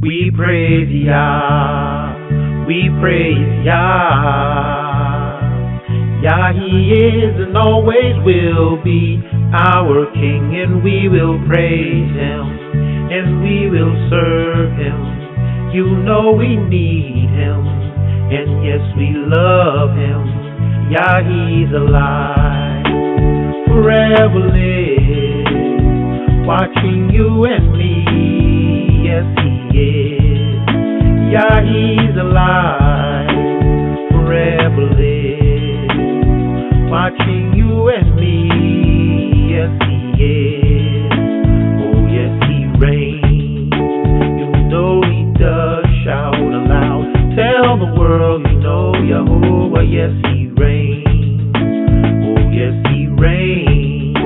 We praise Yah, we praise Yah. Yah, He is and always will be our King, and we will praise Him, and we will serve Him. You know we need Him, and yes, we love Him. Yah, He's alive, forever live, watching you and me. Yes, He is. Yah, He's alive, forever live, watching you and me. Yes, He is. Oh, yes, He reigns. You know He does. Shout aloud, tell the world you know Yehovah. Yes, He reigns. Oh, yes, He reigns.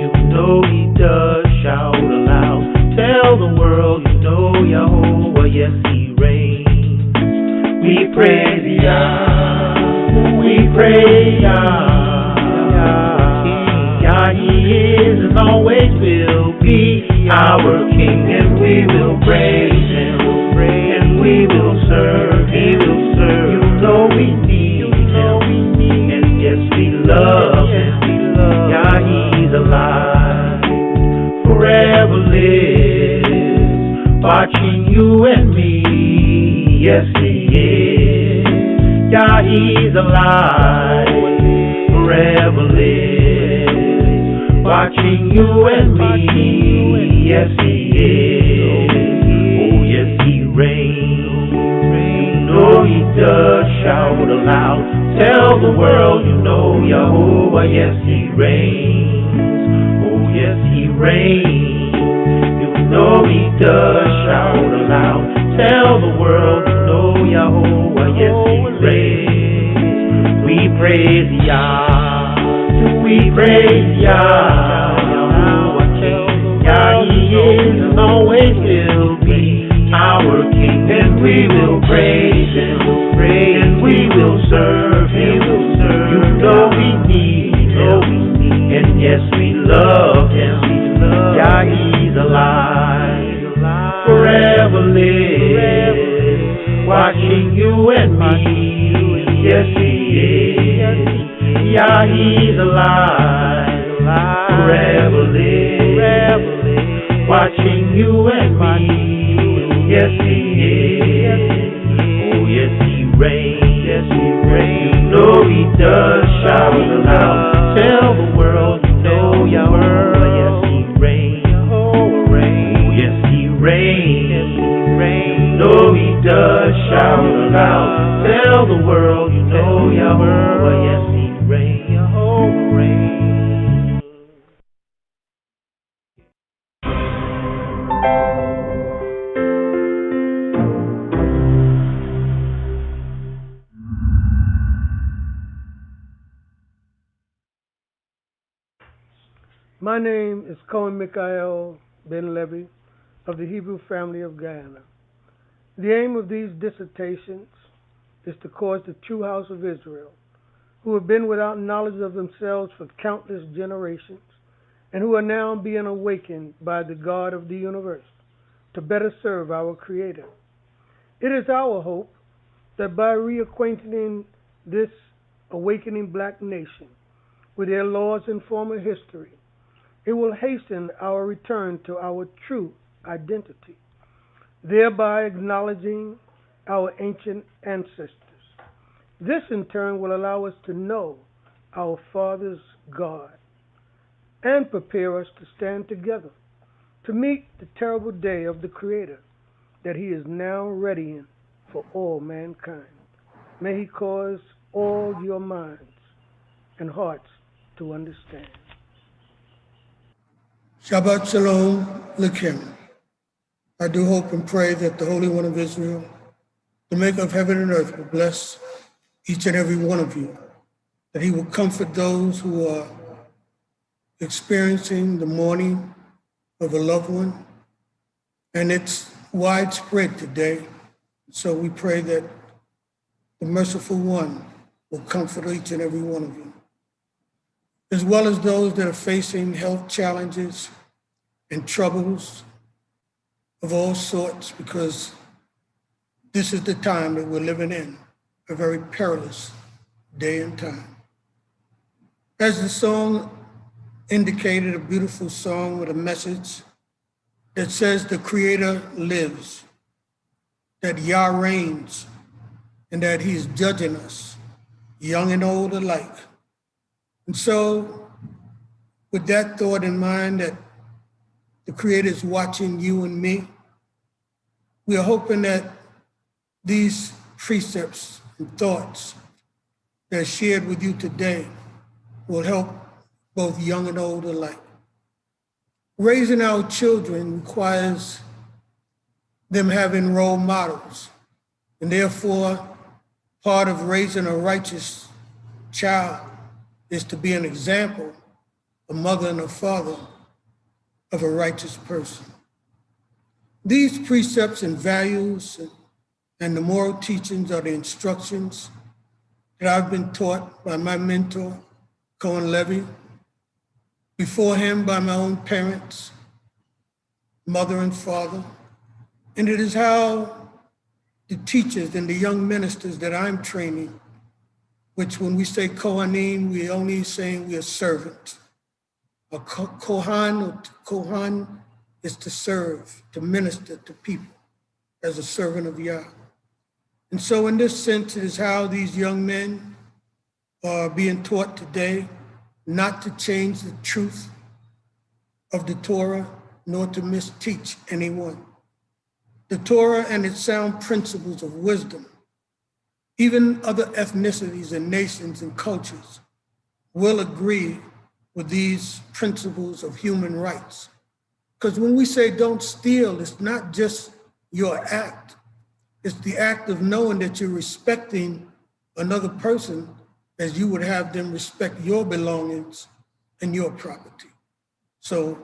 You know He does. Shout aloud, tell the world you know Yehovah. Yes, He reigns. We praise Yah, we praise Yah. Yah, He is and always will be our King, and we will praise Him, and we will serve Him. You know we need Him, and yes, we love Him. Yah, He's alive, forever lives, watching you and me. Yes, He is. Yah, He's alive, forever lives, watching you and me. Yes, He is. Oh, yes, He reigns. You know He does. Shout aloud, tell the world you know Yehovah. Yes, He reigns. Oh, yes, He reigns. You know He does. Shout aloud, tell the world you know Yehovah. Yes, He reigns. We praise Yah, we praise Yah. Yehovah King. Yah, He is and always will be our King, and we will praise Him, and we will serve Him. You know we need Him, and yes, we love Him. Yah, He's alive, forever live, watching you and me. Yes, He is. Yah, He's alive, forever live, watching you and me. Yes, He is. Oh, yes, He reigns. Yes, He reigns. You know He does. Shout aloud, tell the world you know Yahweh. Yes, He reigns. Oh, yes, He reigns. You know He does. Shout aloud, tell the world you know Yahweh. Yes, He reigns. Jehovah reigns. My name is Cohen Mikael Ben Levi of the Hebrew family of Guyana. The aim of these dissertations is to cause the true house of Israel, who have been without knowledge of themselves for countless generations, and who are now being awakened by the God of the universe, to better serve our Creator. It is our hope that by reacquainting this awakening black nation with their laws and former history, it will hasten our return to our true identity, thereby acknowledging our ancient ancestors. This in turn will allow us to know our Father's God and prepare us to stand together to meet the terrible day of the Creator that He is now readying for all mankind. May He cause all your minds and hearts to understand. Shabbat Shalom Lakim. I do hope and pray that the Holy One of Israel, the maker of heaven and earth, will bless each and every one of you, that He will comfort those who are experiencing the mourning of a loved one, and it's widespread today. So we pray that the merciful one will comfort each and every one of you, as well as those that are facing health challenges and troubles of all sorts, because this is the time that we're living in, a very perilous day and time. As the song indicated, a beautiful song with a message that says the Creator lives, that Yah reigns, and that He's judging us, young and old alike. And so, with that thought in mind, that the Creator is watching you and me, we are hoping that these precepts and thoughts that are shared with you today will help both young and old alike. Raising our children requires them having role models, and therefore, part of raising a righteous child is to be an example, a mother and a father of a righteous person. These precepts and values and the moral teachings are the instructions that I've been taught by my mentor, Cohane Levi, before him by my own parents, mother and father. And it is how the teachers and the young ministers that I'm training, which when we say Cohane, we're only saying we're servants. A Cohane is to serve, to minister to people as a servant of Yah. And so in this sense, it is how these young men are being taught today not to change the truth of the Torah, nor to misteach anyone. The Torah and its sound principles of wisdom, even other ethnicities and nations and cultures will agree with these principles of human rights. Because when we say don't steal, it's not just your act. It's the act of knowing that you're respecting another person as you would have them respect your belongings and your property. So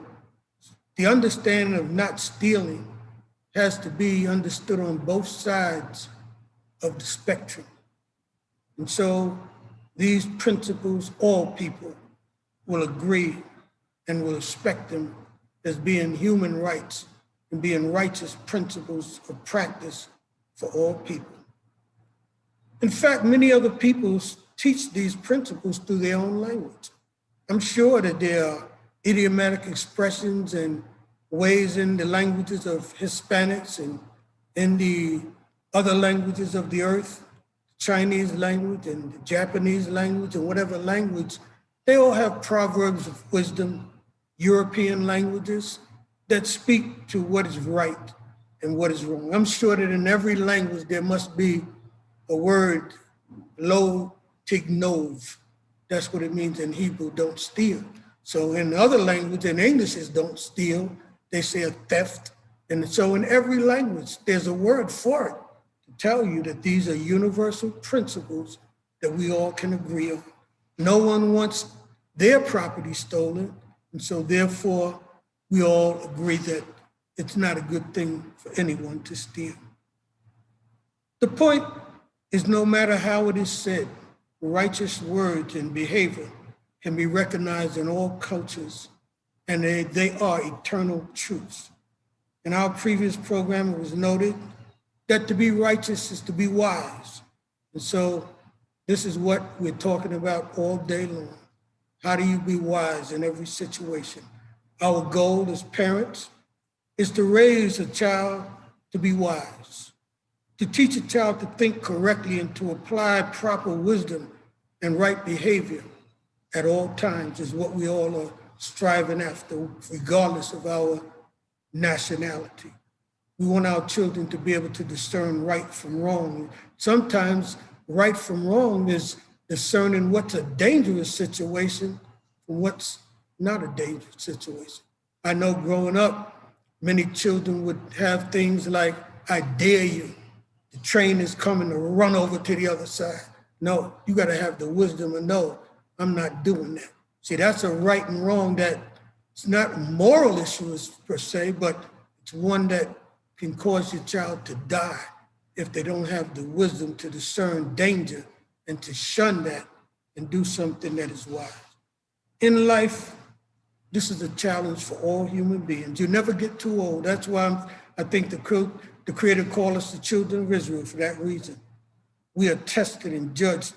the understanding of not stealing has to be understood on both sides of the spectrum. And so these principles, all people will agree and will respect them as being human rights and being righteous principles of practice for all people. In fact, many other peoples teach these principles through their own language. I'm sure that there are idiomatic expressions and ways in the languages of Hispanics and in the other languages of the earth, Chinese language and the Japanese language and whatever language, they all have proverbs of wisdom, European languages that speak to what is right and what is wrong. I'm sure that in every language there must be a word, lo tignov. That's what it means in Hebrew, don't steal. So in other language, in English is don't steal, they say a theft. And so in every language, there's a word for it to tell you that these are universal principles that we all can agree on. No one wants their property stolen, and so therefore we all agree that it's not a good thing for anyone to steal. The point is, no matter how it is said, righteous words and behavior can be recognized in all cultures, and they are eternal truths. In our previous program, it was noted that to be righteous is to be wise. And so this is what we're talking about all day long. How do you be wise in every situation? Our goal as parents is to raise a child to be wise, to teach a child to think correctly and to apply proper wisdom and right behavior at all times is what we all are striving after, regardless of our nationality. We want our children to be able to discern right from wrong. Sometimes right from wrong is discerning what's a dangerous situation from what's not a dangerous situation. I know growing up, many children would have things like, I dare you. The train is coming to run over to the other side. No, you gotta have the wisdom to know, I'm not doing that. See, that's a right and wrong that it's not a moral issue per se, but it's one that can cause your child to die if they don't have the wisdom to discern danger and to shun that and do something that is wise. In life, this is a challenge for all human beings. You never get too old. That's why I think the Creator called us the children of Israel for that reason. We are tested and judged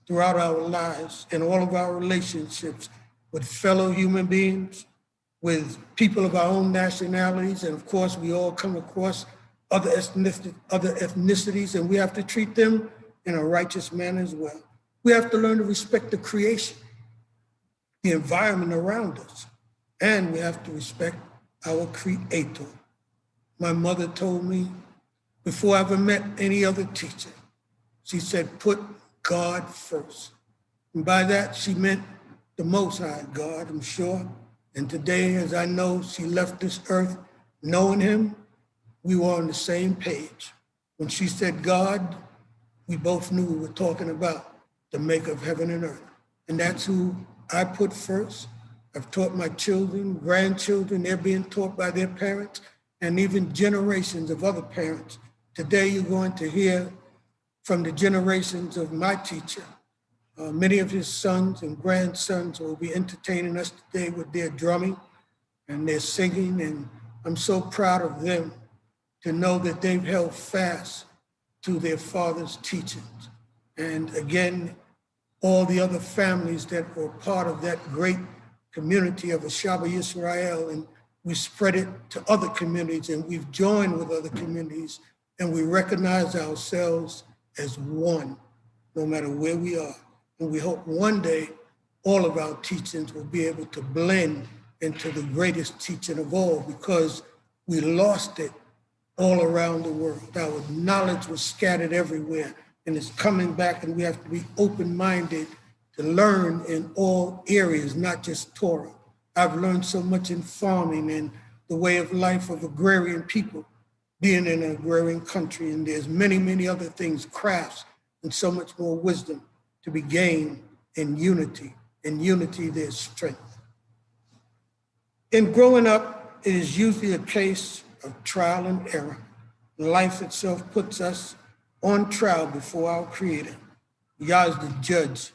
throughout our lives in all of our relationships with fellow human beings, with people of our own nationalities, and of course, we all come across other ethnicities, and we have to treat them in a righteous manner as well. We have to learn to respect the creation, the environment around us, and we have to respect our Creator. My mother told me before I ever met any other teacher, she said, put God first. And by that, she meant the Most High God, I'm sure. And today, as I know, she left this earth knowing him, we were on the same page. When she said God, we both knew we were talking about the maker of heaven and earth. And that's who I put first. I've taught my children, grandchildren, they're being taught by their parents, and even generations of other parents. Today, you're going to hear from the generations of my teacher. Many of his sons and grandsons will be entertaining us today with their drumming and their singing, and I'm so proud of them to know that they've held fast to their father's teachings. And again, all the other families that were part of that great community of Ashaba Yisrael, and we spread it to other communities, and we've joined with other communities, and we recognize ourselves as one, no matter where we are. And we hope one day all of our teachings will be able to blend into the greatest teaching of all, because we lost it all around the world. Our knowledge was scattered everywhere, and it's coming back, and we have to be open-minded to learn in all areas, not just Torah. I've learned so much in farming and the way of life of agrarian people, being in an agrarian country, and there's many, many other things, crafts, and so much more wisdom to be gained in unity. In unity, there's strength. In growing up, it is usually a case of trial and error. Life itself puts us on trial before our Creator. Yah is the judge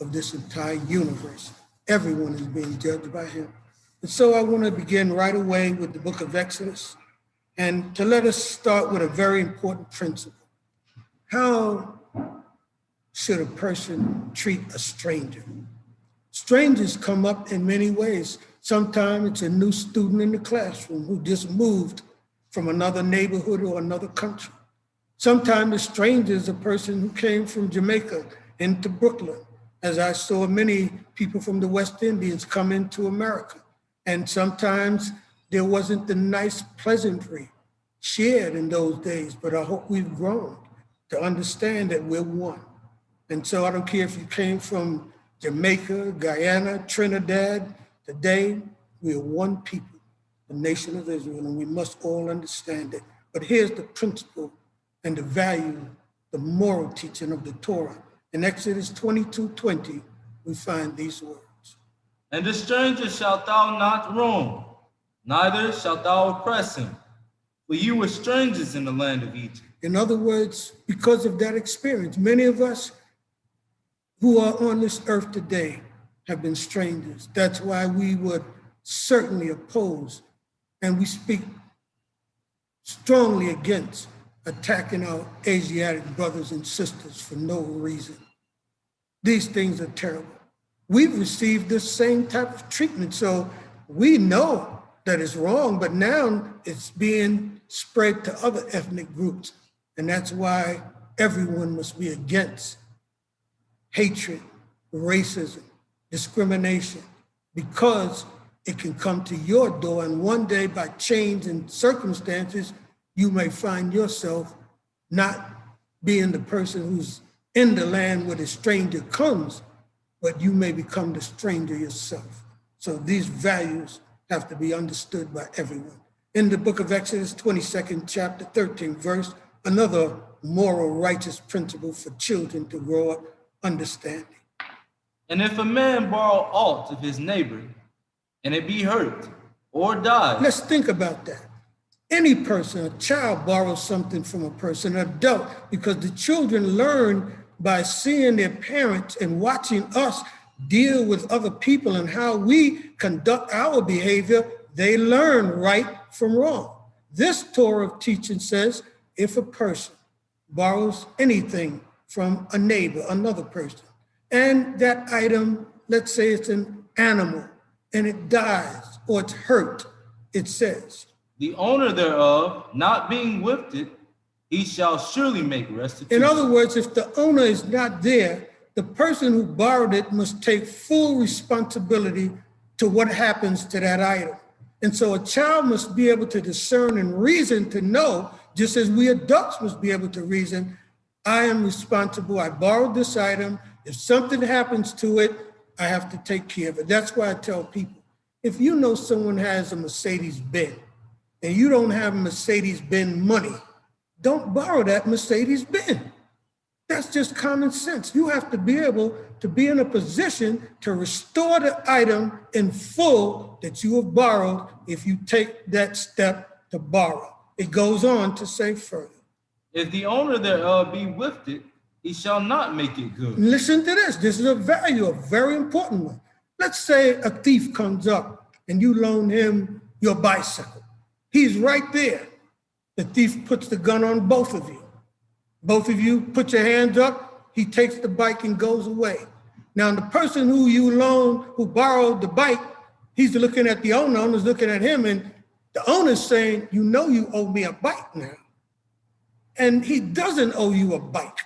of this entire universe. Everyone is being judged by him. And so I want to begin right away with the book of Exodus, and to let us start with a very important principle. How should a person treat a stranger? Strangers come up in many ways. Sometimes it's a new student in the classroom who just moved from another neighborhood or another country. Sometimes a stranger is a person who came from Jamaica into Brooklyn, as I saw many people from the West Indies come into America. And sometimes there wasn't the nice pleasantry shared in those days, but I hope we've grown to understand that we're one. And so I don't care if you came from Jamaica, Guyana, Trinidad, today we are one people, the nation of Israel, and we must all understand it. But here's the principle and the value, the moral teaching of the Torah. In Exodus 22:20, we find these words. And the stranger shalt thou not wrong, neither shalt thou oppress him, for you were strangers in the land of Egypt. In other words, because of that experience, many of us who are on this earth today have been strangers. That's why we would certainly oppose, and we speak strongly against attacking our Asiatic brothers and sisters for no reason. These things are terrible. We've received this same type of treatment, so we know that it's wrong, but now it's being spread to other ethnic groups, and that's why everyone must be against hatred, racism, discrimination, because it can come to your door, and one day by change in circumstances, you may find yourself not being the person who's in the land where the stranger comes, but you may become the stranger yourself. So these values have to be understood by everyone. In the book of Exodus, 22nd chapter, 13th verse, another moral righteous principle for children to grow up understanding. And if a man borrow aught of his neighbor, and it be hurt or die. Let's think about that. Any person, a child borrows something from a person, an adult, because the children learn by seeing their parents and watching us deal with other people and how we conduct our behavior. They learn right from wrong. This Torah teaching says if a person borrows anything from a neighbor, another person, and that item, let's say it's an animal, and it dies or it's hurt, it says, the owner thereof, not being with it, he shall surely make restitution. in other words, if the owner is not there, the person who borrowed it must take full responsibility to what happens to that item. And so a child must be able to discern and reason to know, just as we adults must be able to reason, I am responsible, I borrowed this item, if something happens to it, I have to take care of it. That's why I tell people, if you know someone has a Mercedes-Benz and you don't have Mercedes-Benz money, don't borrow that Mercedes-Benz. That's just common sense. You have to be able to be in a position to restore the item in full that you have borrowed if you take that step to borrow. It goes on to say further. If the owner thereof be with it, he shall not make it good. Listen to this. This is a very important one. Let's say a thief comes up and you loan him your bicycle. He's right there. The thief puts the gun on both of you. Both of you put your hands up. He takes the bike and goes away. Now, the person who you loaned, who borrowed the bike, he's looking at the owner's looking at him, and the owner's saying, you know you owe me a bike now. And he doesn't owe you a bike.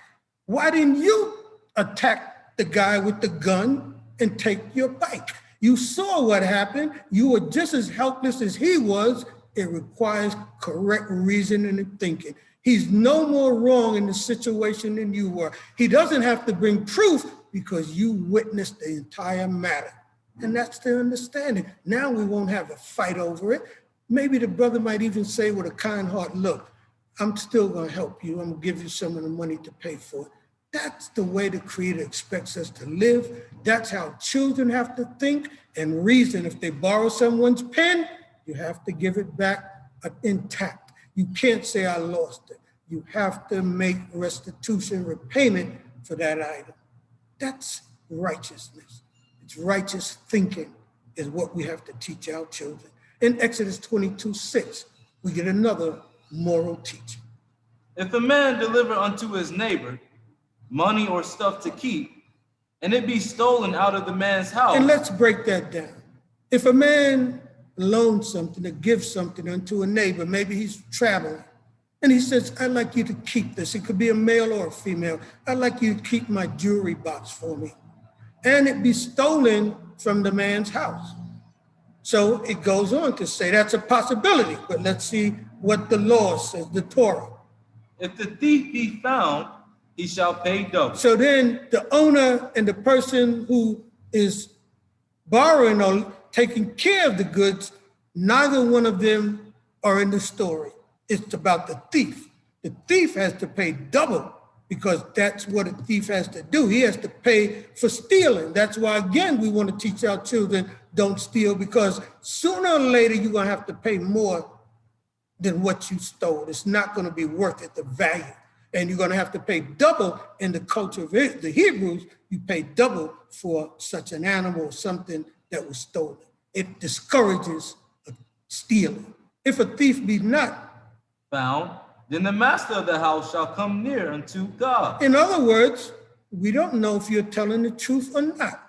Why didn't you attack the guy with the gun and take your bike? You saw what happened. You were just as helpless as he was. It requires correct reasoning and thinking. He's no more wrong in the situation than you were. He doesn't have to bring proof because you witnessed the entire matter. And that's the understanding. Now we won't have a fight over it. Maybe the brother might even say with a kind heart, look, I'm still gonna help you. I'm gonna give you some of the money to pay for it. That's the way the Creator expects us to live. That's how children have to think and reason. If they borrow someone's pen, you have to give it back intact. You can't say I lost it. You have to make restitution, repayment for that item. That's righteousness. It's righteous thinking is what we have to teach our children. In Exodus 22:6, we get another moral teaching. If a man deliver unto his neighbor money or stuff to keep, and it be stolen out of the man's house. And let's break that down. If a man loans something or gives something unto a neighbor, maybe he's traveling, and he says, I'd like you to keep this. It could be a male or a female. I'd like you to keep my jewelry box for me. And it be stolen from the man's house. So it goes on to say that's a possibility, but let's see what the law says, the Torah. If the thief be found, he shall pay double. So then the owner and the person who is borrowing or taking care of the goods, neither one of them are in the story. It's about the thief. The thief has to pay double because that's what a thief has to do. He has to pay for stealing. That's why, again, we want to teach our children don't steal, because sooner or later you're going to have to pay more than what you stole. It's not going to be worth it, the value. And you're going to have to pay double. In the culture of the Hebrews, you pay double for such an animal or something that was stolen. It discourages stealing. If a thief be not found, then the master of the house shall come near unto God. In other words, we don't know if you're telling the truth or not.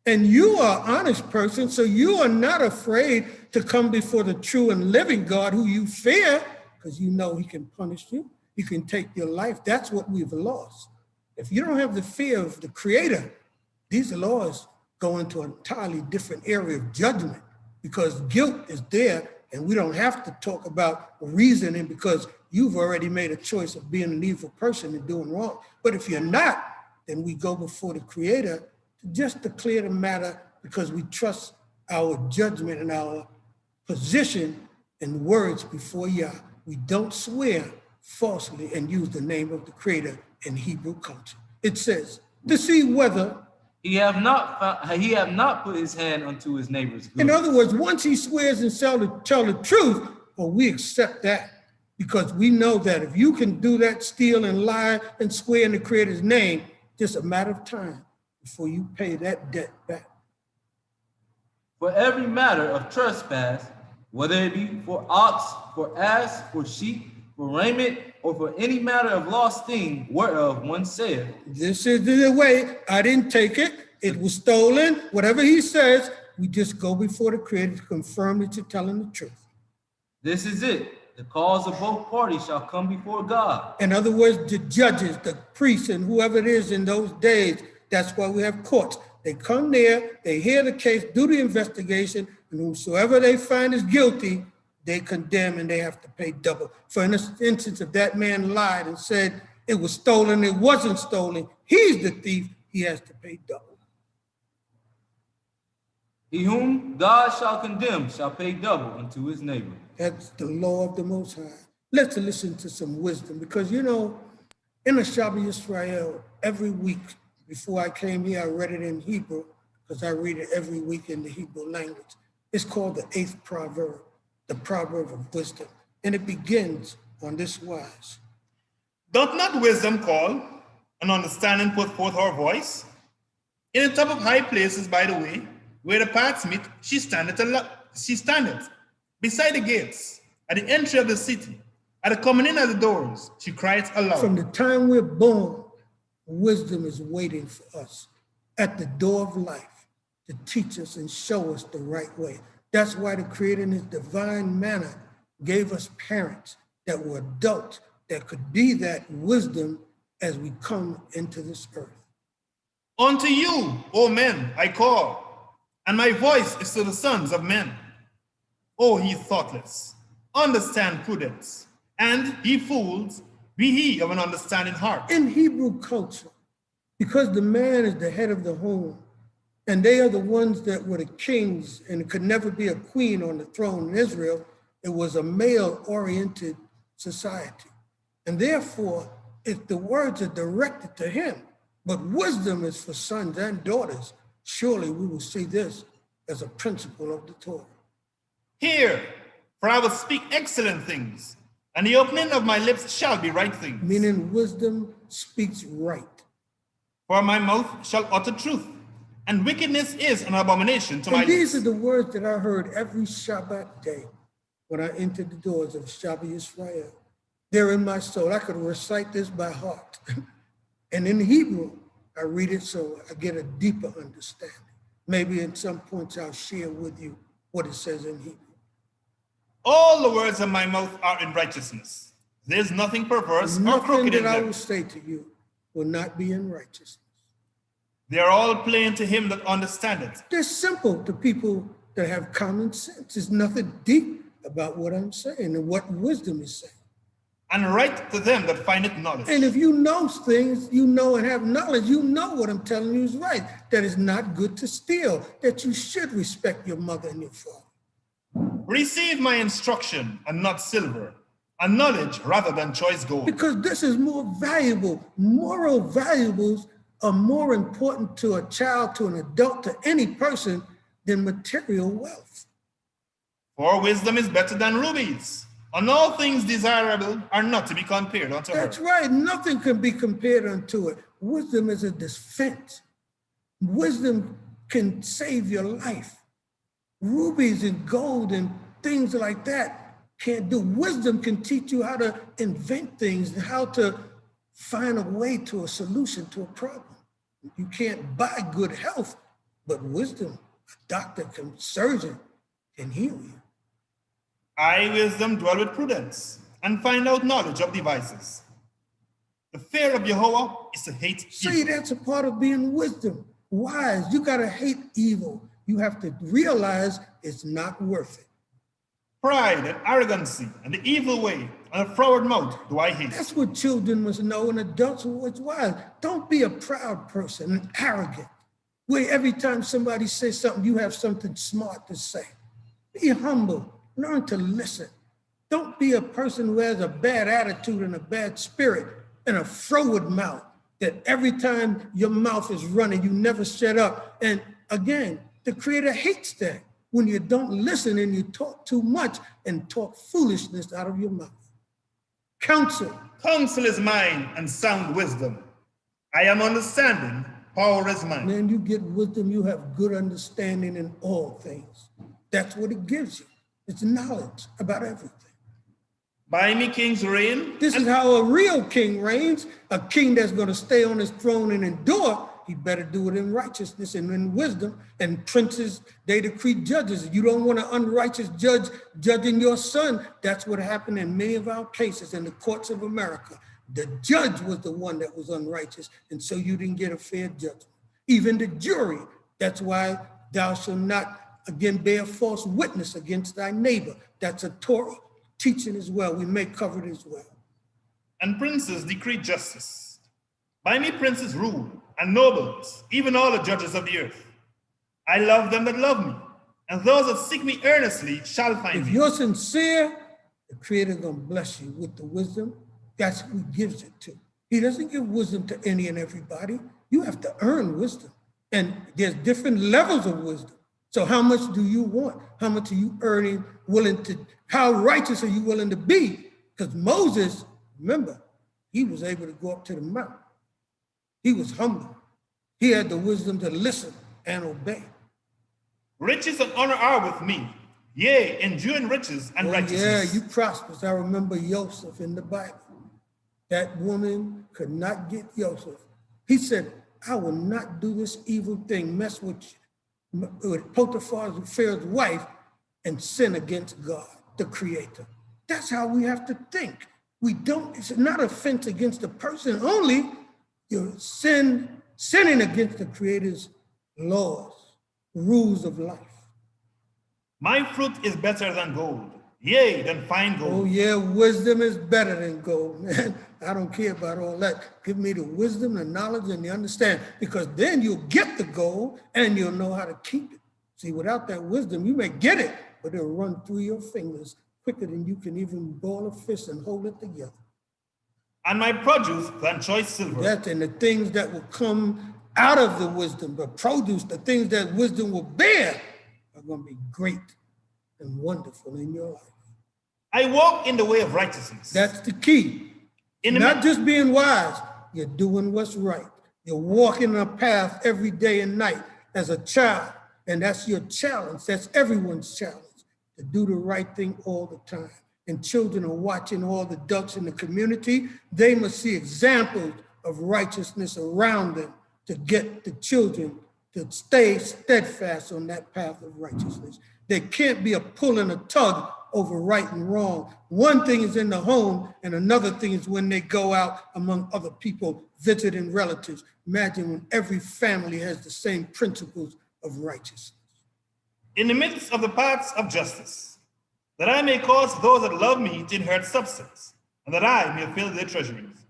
And you are an honest person, so you are not afraid to come before the true and living God who you fear, because you know he can punish you. He can take your life. That's what we've lost. If you don't have the fear of the Creator, these laws go into an entirely different area of judgment, because guilt is there, and we don't have to talk about reasoning because you've already made a choice of being an evil person and doing wrong. But if you're not, then we go before the Creator just to clear the matter, because we trust our judgment and our position and words before Yah. We don't swear falsely and use the name of the Creator in Hebrew culture. It says, to see whether he have not put his hand unto his neighbor's goods. In other words, once he swears and tell the truth, well, we accept that, because we know that if you can do that, steal and lie and swear in the Creator's name, just a matter of time before you pay that debt back. For every matter of trespass, whether it be for ox, for ass, for sheep, for raiment, or for any matter of lost thing whereof one saith, This is the way. I didn't take it. It was stolen. Whatever he says, we just go before the Creator to confirm that you're telling the truth. this is it. The cause of both parties shall come before God. In other words, the judges, the priests, and whoever it is in those days, that's why we have courts. They come there, they hear the case, do the investigation, and whosoever they find is guilty, they condemn and they have to pay double. For instance, if that man lied and said it was stolen, it wasn't stolen, he's the thief, he has to pay double. He whom God shall condemn shall pay double unto his neighbor. That's the law of the Most High. Let's listen to some wisdom, because in the Shabbat Yisrael, every week before I came here, I read it in Hebrew, because I read it every week in the Hebrew language. It's called the 8th proverb, the proverb of wisdom. And it begins on this wise. Doth not wisdom call, and understanding put forth her voice? In the top of high places, by the way, where the paths meet, she standeth beside the gates, at the entry of the city, at the coming in at the doors, she crieth aloud. From the time we're born, wisdom is waiting for us at the door of life to teach us and show us the right way. That's why the Creator in his divine manner gave us parents that were adults that could be that wisdom as we come into this earth. Unto you, O men, I call, and my voice is to the sons of men. O ye thoughtless, understand prudence, and ye fools, be ye of an understanding heart. In Hebrew culture, because the man is the head of the home, and they are the ones that were the kings, and it could never be a queen on the throne in Israel, it was a male-oriented society. And therefore, if the words are directed to him, but wisdom is for sons and daughters, surely we will see this as a principle of the Torah. Hear, for I will speak excellent things, and the opening of my lips shall be right things. Meaning wisdom speaks right. For my mouth shall utter truth, and wickedness is an abomination to my lips. And these are the words that I heard every Shabbat day when I entered the doors of Shabbat Yisrael. They're in my soul. I could recite this by heart. And in Hebrew, I read it so I get a deeper understanding. Maybe at some points I'll share with you what it says in Hebrew. All the words of my mouth are in righteousness. There's nothing perverse or crooked in that I them. will say to you will not be in righteousness. They are all plain to him that understandeth. They're simple to people that have common sense. There's nothing deep about what I'm saying and what wisdom is saying. And right to them that findeth knowledge. And if you know things, you know and have knowledge, you know what I'm telling you is right. That it's not good to steal, that you should respect your mother and your father. Receive my instruction and not silver, and knowledge rather than choice gold. Because this is more valuable. Moral valuables are more important to a child, to an adult, to any person than material wealth. For wisdom is better than rubies, and all things desirable are not to be compared unto her. That's right. Nothing can be compared unto it. Wisdom is a defense. Wisdom can save your life. Rubies and gold and things like that can't do. Wisdom can teach you how to invent things and how to find a way to a solution to a problem. You can't buy good health, but wisdom, a doctor, surgeon can heal you. I, wisdom, dwell with prudence, and find out knowledge of devices. The fear of Jehovah is to hate evil. See, that's a part of being wisdom. Wise, you gotta hate evil. You have to realize it's not worth it. Pride and arrogancy and the evil way and a froward mouth do I hate. That's what children must know and adults who are wise. Don't be a proud person and arrogant, where every time somebody says something, you have something smart to say. Be humble. Learn to listen. Don't be a person who has a bad attitude and a bad spirit and a froward mouth, that every time your mouth is running, you never shut up. And again, the Creator hates that when you don't listen and you talk too much and talk foolishness out of your mouth. Counsel. Counsel is mine and sound wisdom. I am understanding, power is mine. Man, you get wisdom, you have good understanding in all things. That's what it gives you. It's knowledge about everything. Buy me king's reign. This is how a real king reigns. A king that's going to stay on his throne and endure, he better do it in righteousness and in wisdom. And princes, they decree judges. You don't want an unrighteous judge judging your son. That's what happened in many of our cases in the courts of America. The judge was the one that was unrighteous, and so you didn't get a fair judgment. Even the jury. That's why thou shalt not again bear false witness against thy neighbor. That's a Torah teaching as well. We may cover it as well. And princes decree justice. By me princes rule, and nobles, even all the judges of the earth. I love them that love me, and those that seek me earnestly shall find me. If you're sincere, the Creator gonna bless you with the wisdom. That's who He gives it to. He doesn't give wisdom to any and everybody. You have to earn wisdom. And there's different levels of wisdom. So how much do you want? How much are you earning, how righteous are you willing to be? Because Moses, remember, he was able to go up to the mountain. He was humble. He had the wisdom to listen and obey. Riches and honor are with me. Yea, enduring riches and righteousness. Yeah, you prosperous. I remember Joseph in the Bible. That woman could not get Joseph. He said, I will not do this evil thing, mess with Potiphar's Pharaoh's wife and sin against God, the Creator. That's how we have to think. It's not offense against the person only, you're sinning against the Creator's laws, rules of life. My fruit is better than gold, yea, than fine gold. Oh yeah, wisdom is better than gold, man. I don't care about all that. Give me the wisdom, the knowledge, and the understanding, because then you'll get the gold and you'll know how to keep it. See, without that wisdom, you may get it, but it'll run through your fingers quicker than you can even ball a fist and hold it together. And my produce than choice silver. That and the things that will come out of the wisdom, the produce, the things that wisdom will bear are going to be great and wonderful in your life. I walk in the way of righteousness. That's the key. Not just being wise, you're doing what's right. You're walking a path every day and night as a child, and that's your challenge. That's everyone's challenge, to do the right thing all the time. And children are watching all the adults in the community. They must see examples of righteousness around them to get the children to stay steadfast on that path of righteousness. There can't be a pull and a tug over right and wrong. One thing is in the home, and another thing is when they go out among other people, visiting relatives. Imagine when every family has the same principles of righteousness. In the midst of the paths of justice, that I may cause those that love me to inherit substance, and that I may fill their treasuries.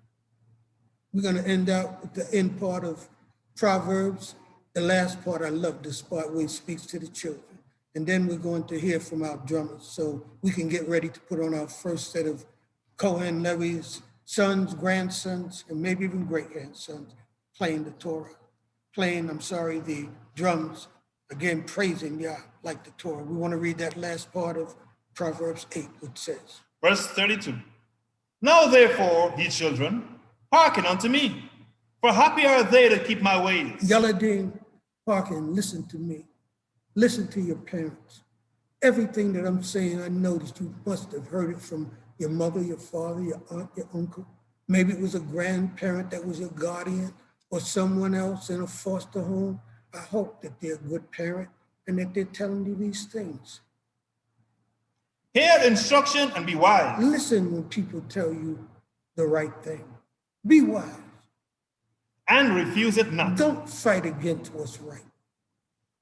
We're going to end out with the end part of Proverbs. The last part, I love this part where it speaks to the children. And then we're going to hear from our drummers so we can get ready to put on our first set of Cohane Levi's sons, grandsons, and maybe even great-grandsons playing the Torah, the drums, again, praising Yah like the Torah. We want to read that last part of Proverbs 8, which says, verse 32. Now therefore, ye children, hearken unto me, for happy are they that keep my ways. Yaladim, hearken, listen to me. Listen to your parents. Everything that I'm saying, I know that you must have heard it from your mother, your father, your aunt, your uncle. Maybe it was a grandparent that was your guardian or someone else in a foster home. I hope that they're a good parent and that they're telling you these things. Hear instruction and be wise. Listen when people tell you the right thing. Be wise. And refuse it not. Don't fight against what's right.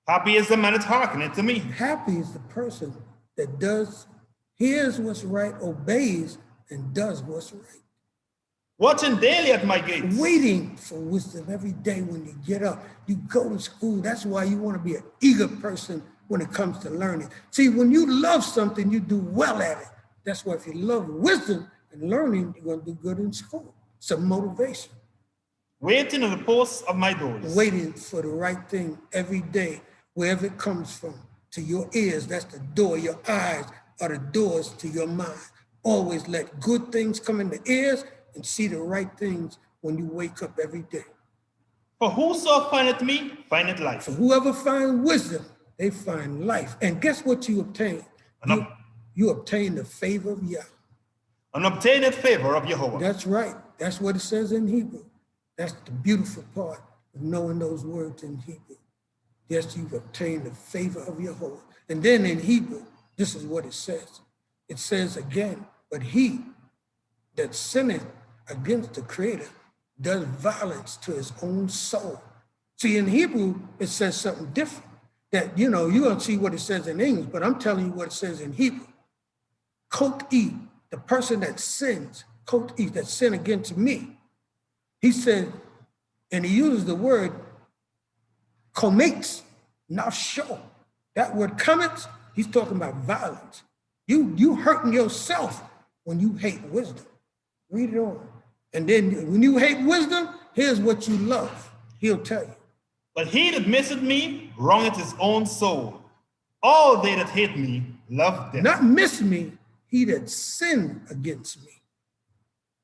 Happy is the man that hearkeneth to me. Happy is the person that hears what's right, obeys, and does what's right. Watching daily at my gates. Waiting for wisdom every day when you get up. You go to school. That's why you want to be an eager person when it comes to learning. See, when you love something, you do well at it. That's why if you love wisdom and learning, you're going to do good in school. Some motivation. Waiting at the posts of my doors. Waiting for the right thing every day, wherever it comes from, to your ears. That's the door. Your eyes are the doors to your mind. Always let good things come in the ears and see the right things when you wake up every day. For whoso findeth me, findeth life. For whoever finds wisdom, they find life. And guess what you obtain? you obtain the favor of Yah. And obtain the favor of Jehovah. That's right. That's what it says in Hebrew. That's the beautiful part of knowing those words in Hebrew. Yes, you've obtained the favor of Jehovah. And then in Hebrew, this is what it says. It says again, but he that sinneth against the Creator does violence to his own soul. See, in Hebrew, it says something different. That, you know, you're going to see what it says in English, but I'm telling you what it says in Hebrew. Kot-e, the person that sins, kot-e, that sin against me. He said, and he uses the word kometz, nafsho. That word kometz, he's talking about violence. You hurting yourself when you hate wisdom. Read it on. And then when you hate wisdom, here's what you love. He'll tell you. But he that misseth me wrongeth his own soul. All they that hate me love death. Not miss me, he that sinned against me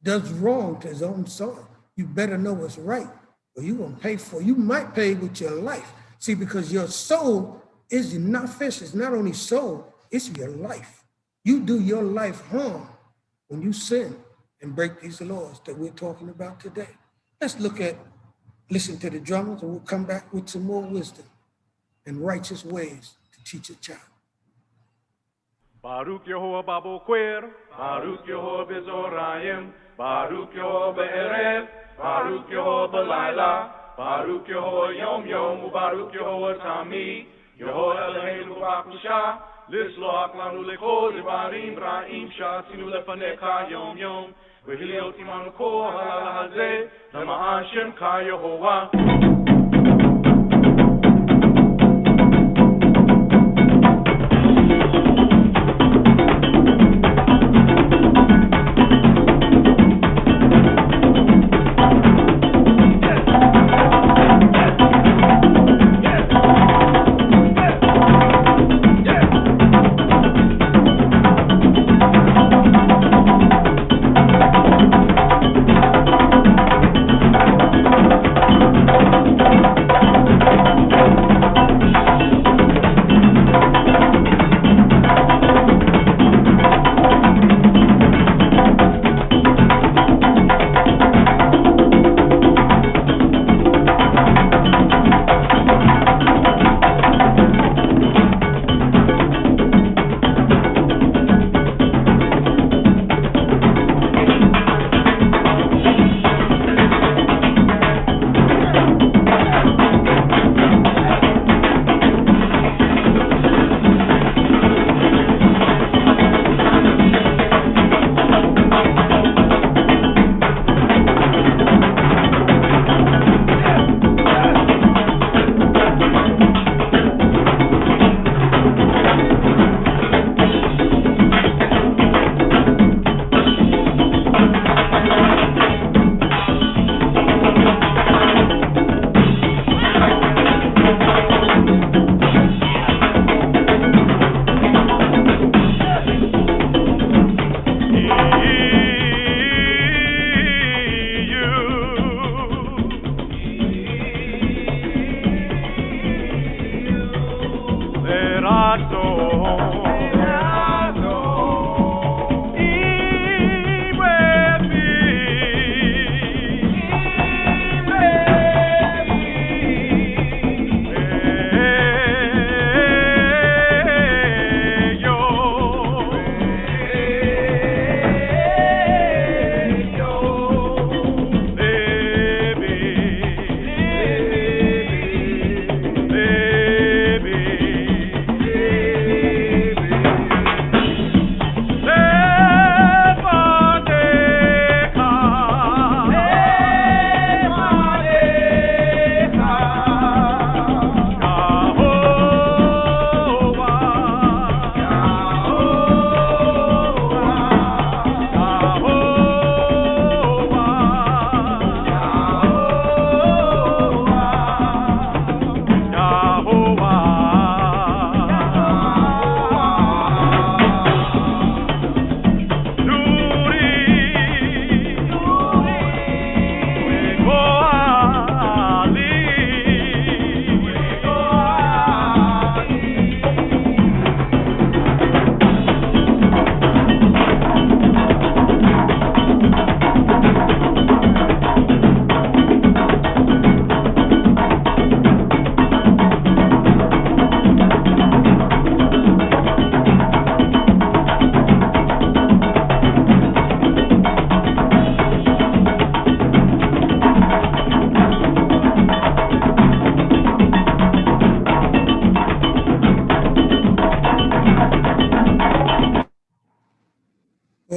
does wrong to his own soul. You better know what's right, or you're going to pay for it. You might pay with your life. See, because your soul is not fish. It's not only soul, it's your life. You do your life harm when you sin and break these laws that we're talking about today. Let's listen to the drummers, and we'll come back with some more wisdom and righteous ways to teach a child. Baruch Yehovah Baboquer, Baruch Yehovah Bezorayim, Baruch Yehovah Be'erev, Baruch Yehovah Belayla, Baruch Yehovah Yom Yom, Baruch Yehovah Tami, Yehovah Eloheinu B'Akusha, Lisloach Lanu Lekol Devarim Ra'im Sha'asinu Lefaneka Yom Yom, V'hiliot Imanu Kol Halal Hazeh, Lema'an Shemka Yehovah.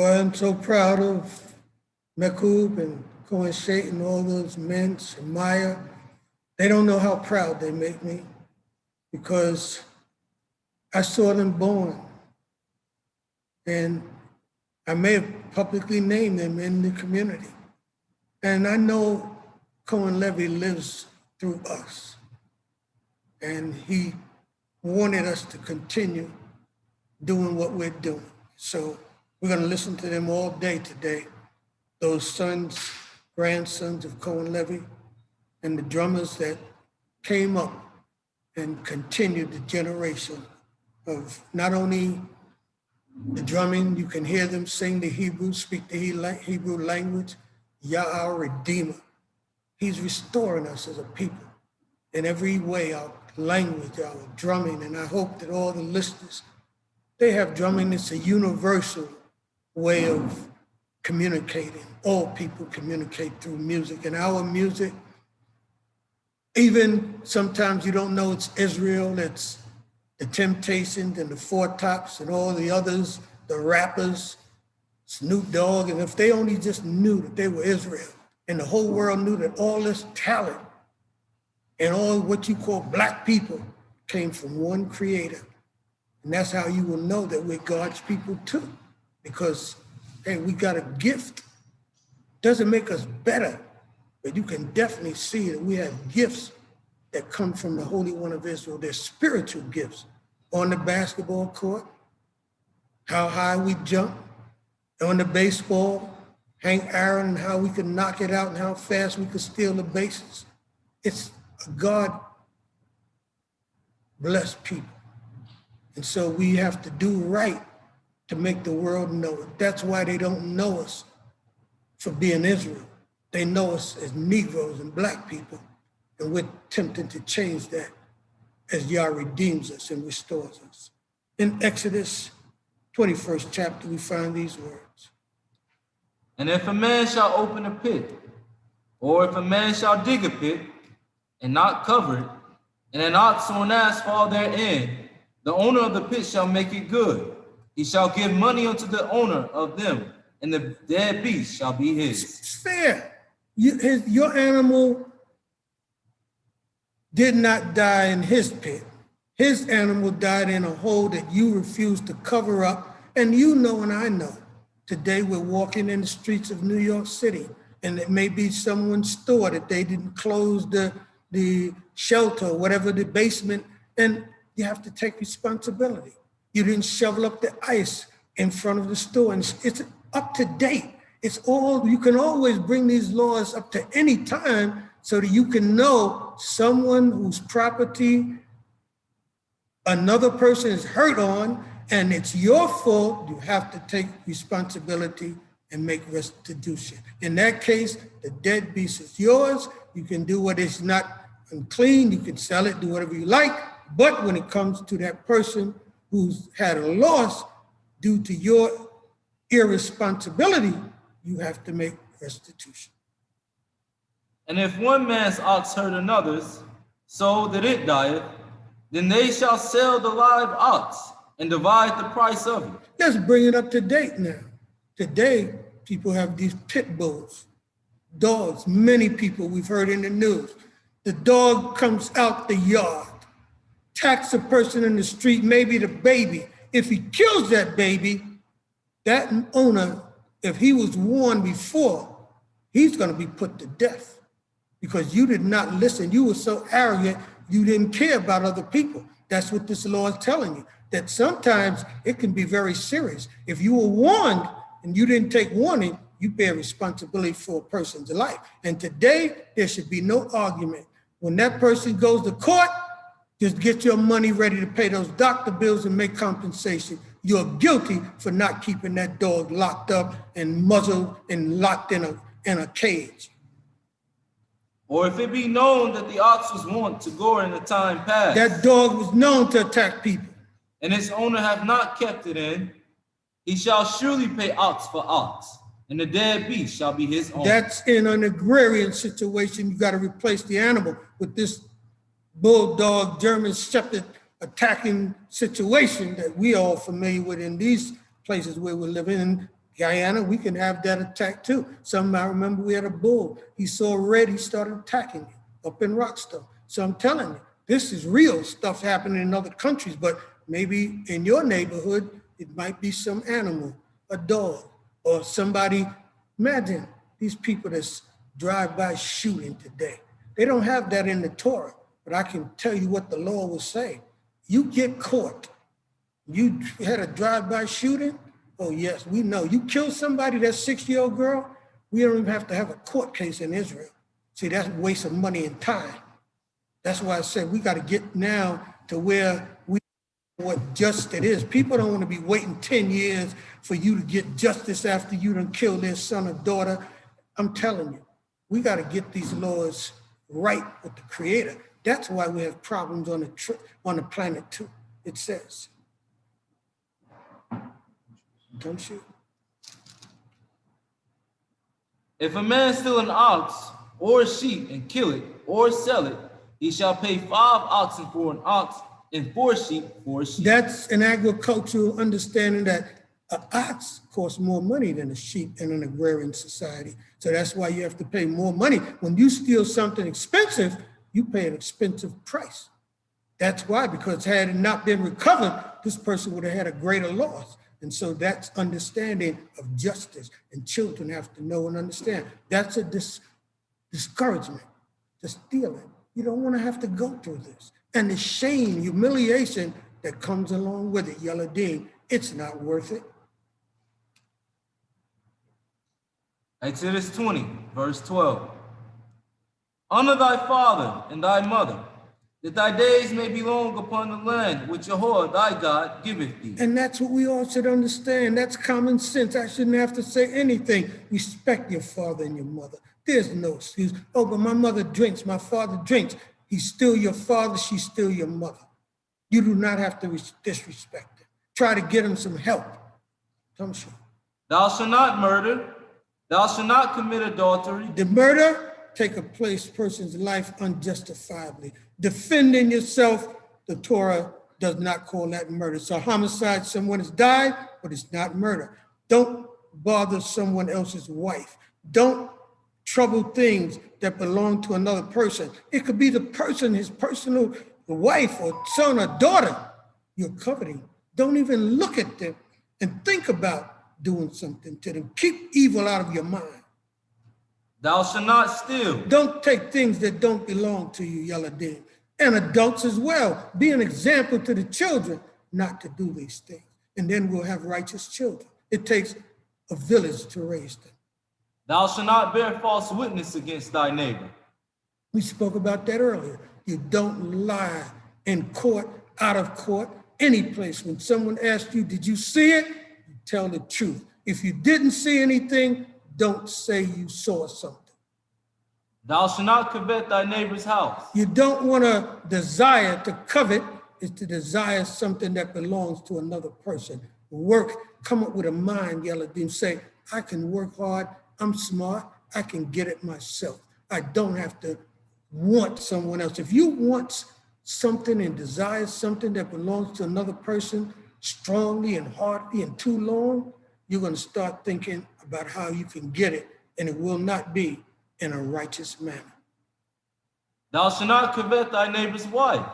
Boy, I'm so proud of Mekub and Cohane and all those men, Shemaiah. They don't know how proud they make me because I saw them born. And I may have publicly named them in the community. And I know Cohen Levy lives through us. And he wanted us to continue doing what we're doing. So we're going to listen to them all day today. Those sons, grandsons of Cohen Levy, and the drummers that came up and continued the generation of not only the drumming, you can hear them sing the Hebrew, speak the Hebrew language, Yah our Redeemer. He's restoring us as a people in every way, our language, our drumming, and I hope that all the listeners, they have drumming. It's a universal way of communicating. All people communicate through music, and our music, even sometimes you don't know it's Israel, it's the Temptations and the Four Tops and all the others, the rappers, Snoop Dogg, and if they only just knew that they were Israel and the whole world knew that all this talent and all what you call Black people came from one creator. And that's how you will know that we're God's people too, because hey, we got a gift. Doesn't make us better, but you can definitely see that we have gifts that come from the Holy One of Israel. They're spiritual gifts. On the basketball court, how high we jump. On the baseball, Hank Aaron, and how we can knock it out and how fast we can steal the bases. It's a God-blessed people. And so we have to do right to make the world know it. That's why they don't know us for being Israel. They know us as Negroes and Black people, and we're attempting to change that as Yah redeems us and restores us. In Exodus 21st chapter, we find these words. And if a man shall open a pit, or if a man shall dig a pit, and not cover it, and an ox or an ass fall therein, the owner of the pit shall make it good. He shall give money unto the owner of them, and the dead beast shall be his. It's fair. Your animal did not die in his pit. His animal died in a hole that you refused to cover up. And you know and I know, today we're walking in the streets of New York City, and it may be someone's store that they didn't close the shelter, whatever, the basement, and you have to take responsibility. You didn't shovel up the ice in front of the store, and it's up to date. It's all, you can always bring these laws up to any time so that you can know someone whose property another person is hurt on, and it's your fault. You have to take responsibility and make restitution. In that case, the dead beast is yours. You can do what is not unclean. You can sell it, do whatever you like. But when it comes to that person who's had a loss due to your irresponsibility, you have to make restitution. And if one man's ox hurt another's, so that it dieth, then they shall sell the live ox and divide the price of it. Let's bring it up to date now. Today, people have these pit bulls, dogs. Many people we've heard in the news. The dog comes out the yard, attacks a person in the street, maybe the baby. If he kills that baby, that owner, if he was warned before, he's going to be put to death because you did not listen. You were so arrogant, you didn't care about other people. That's what this law is telling you, that sometimes it can be very serious. If you were warned and you didn't take warning, you bear responsibility for a person's life. And today, there should be no argument. When that person goes to court, just get your money ready to pay those doctor bills and make compensation. You're guilty for not keeping that dog locked up and muzzled and locked in a cage. Or if it be known that the ox was wont to gore in the time past, that dog was known to attack people, and its owner have not kept it in, he shall surely pay ox for ox, and the dead beast shall be his own. That's in an agrarian situation. You got to replace the animal with this bulldog, German Shepherd attacking situation that we are all familiar with in these places where we're living in. Guyana, we can have that attack too. I remember we had a bull. He saw red, he started attacking it up in Rockstone. So I'm telling you, this is real stuff happening in other countries, but maybe in your neighborhood, it might be some animal, a dog, or somebody. Imagine these people that's drive-by shooting today. They don't have that in the Torah, but I can tell you what the law will say. You get caught, you had a drive-by shooting, oh yes, we know. You kill somebody, that 6-year-old girl, we don't even have to have a court case in Israel. See, that's a waste of money and time. That's why I said we got to get now to where we know what just it is. People don't want to be waiting 10 years for you to get justice after you done killed their son or daughter. I'm telling you, we got to get these laws right with the Creator. That's why we have problems on the planet too, it says. Don't you? If a man steal an ox or a sheep and kill it or sell it, he shall pay 5 oxen for an ox and 4 sheep for a sheep. That's an agricultural understanding that an ox costs more money than a sheep in an agrarian society. So that's why you have to pay more money. When you steal something expensive, you pay an expensive price. That's why, because had it not been recovered, this person would have had a greater loss. And so that's understanding of justice, and children have to know and understand. That's a discouragement to stealing. You don't want to have to go through this. And the shame, humiliation that comes along with it, Yaladim, it's not worth it. Exodus 20, verse 12. Honor thy father and thy mother, that thy days may be long upon the land which Jehovah thy God giveth thee. And that's what we all should understand. That's common sense. I shouldn't have to say anything. Respect your father and your mother. There's no excuse. Oh, but my mother drinks, my father drinks. He's still your father, she's still your mother. You do not have to disrespect them. Try to get him some help. Come sure. Thou shalt not murder. Thou shalt not commit adultery. The murder take a person's life unjustifiably. Defending yourself, the Torah does not call that murder. So homicide, someone has died, but it's not murder. Don't bother someone else's wife. Don't trouble things that belong to another person. It could be the person, his personal wife or son or daughter you're coveting. Don't even look at them and think about doing something to them. Keep evil out of your mind. Thou shalt not steal. Don't take things that don't belong to you, Yaladim. And adults as well. Be an example to the children not to do these things. And then we'll have righteous children. It takes a village to raise them. Thou shalt not bear false witness against thy neighbor. We spoke about that earlier. You don't lie in court, out of court, any place. When someone asks you, did you see it? You tell the truth. If you didn't see anything, don't say you saw something. Thou shalt not covet thy neighbor's house. You don't want to desire to covet, is to desire something that belongs to another person. Work, come up with a mind, Yaladim, say, I can work hard, I'm smart, I can get it myself. I don't have to want someone else. If you want something and desire something that belongs to another person strongly and hardly and too long, you're going to start thinking about how you can get it, and it will not be in a righteous manner. Thou shalt not covet thy neighbor's wife,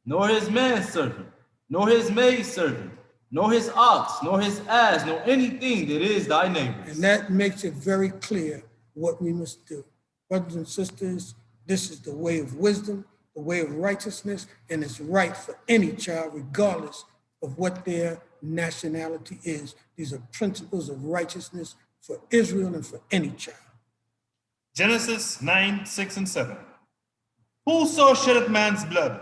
nor his manservant, nor his maidservant, nor his ox, nor his ass, nor anything that is thy neighbor's. And that makes it very clear what we must do. Brothers and sisters, this is the way of wisdom, the way of righteousness, and it's right for any child, regardless of what their nationality is. These are principles of righteousness for Israel and for any child. Genesis 9, 6 and 7. Whoso sheddeth man's blood,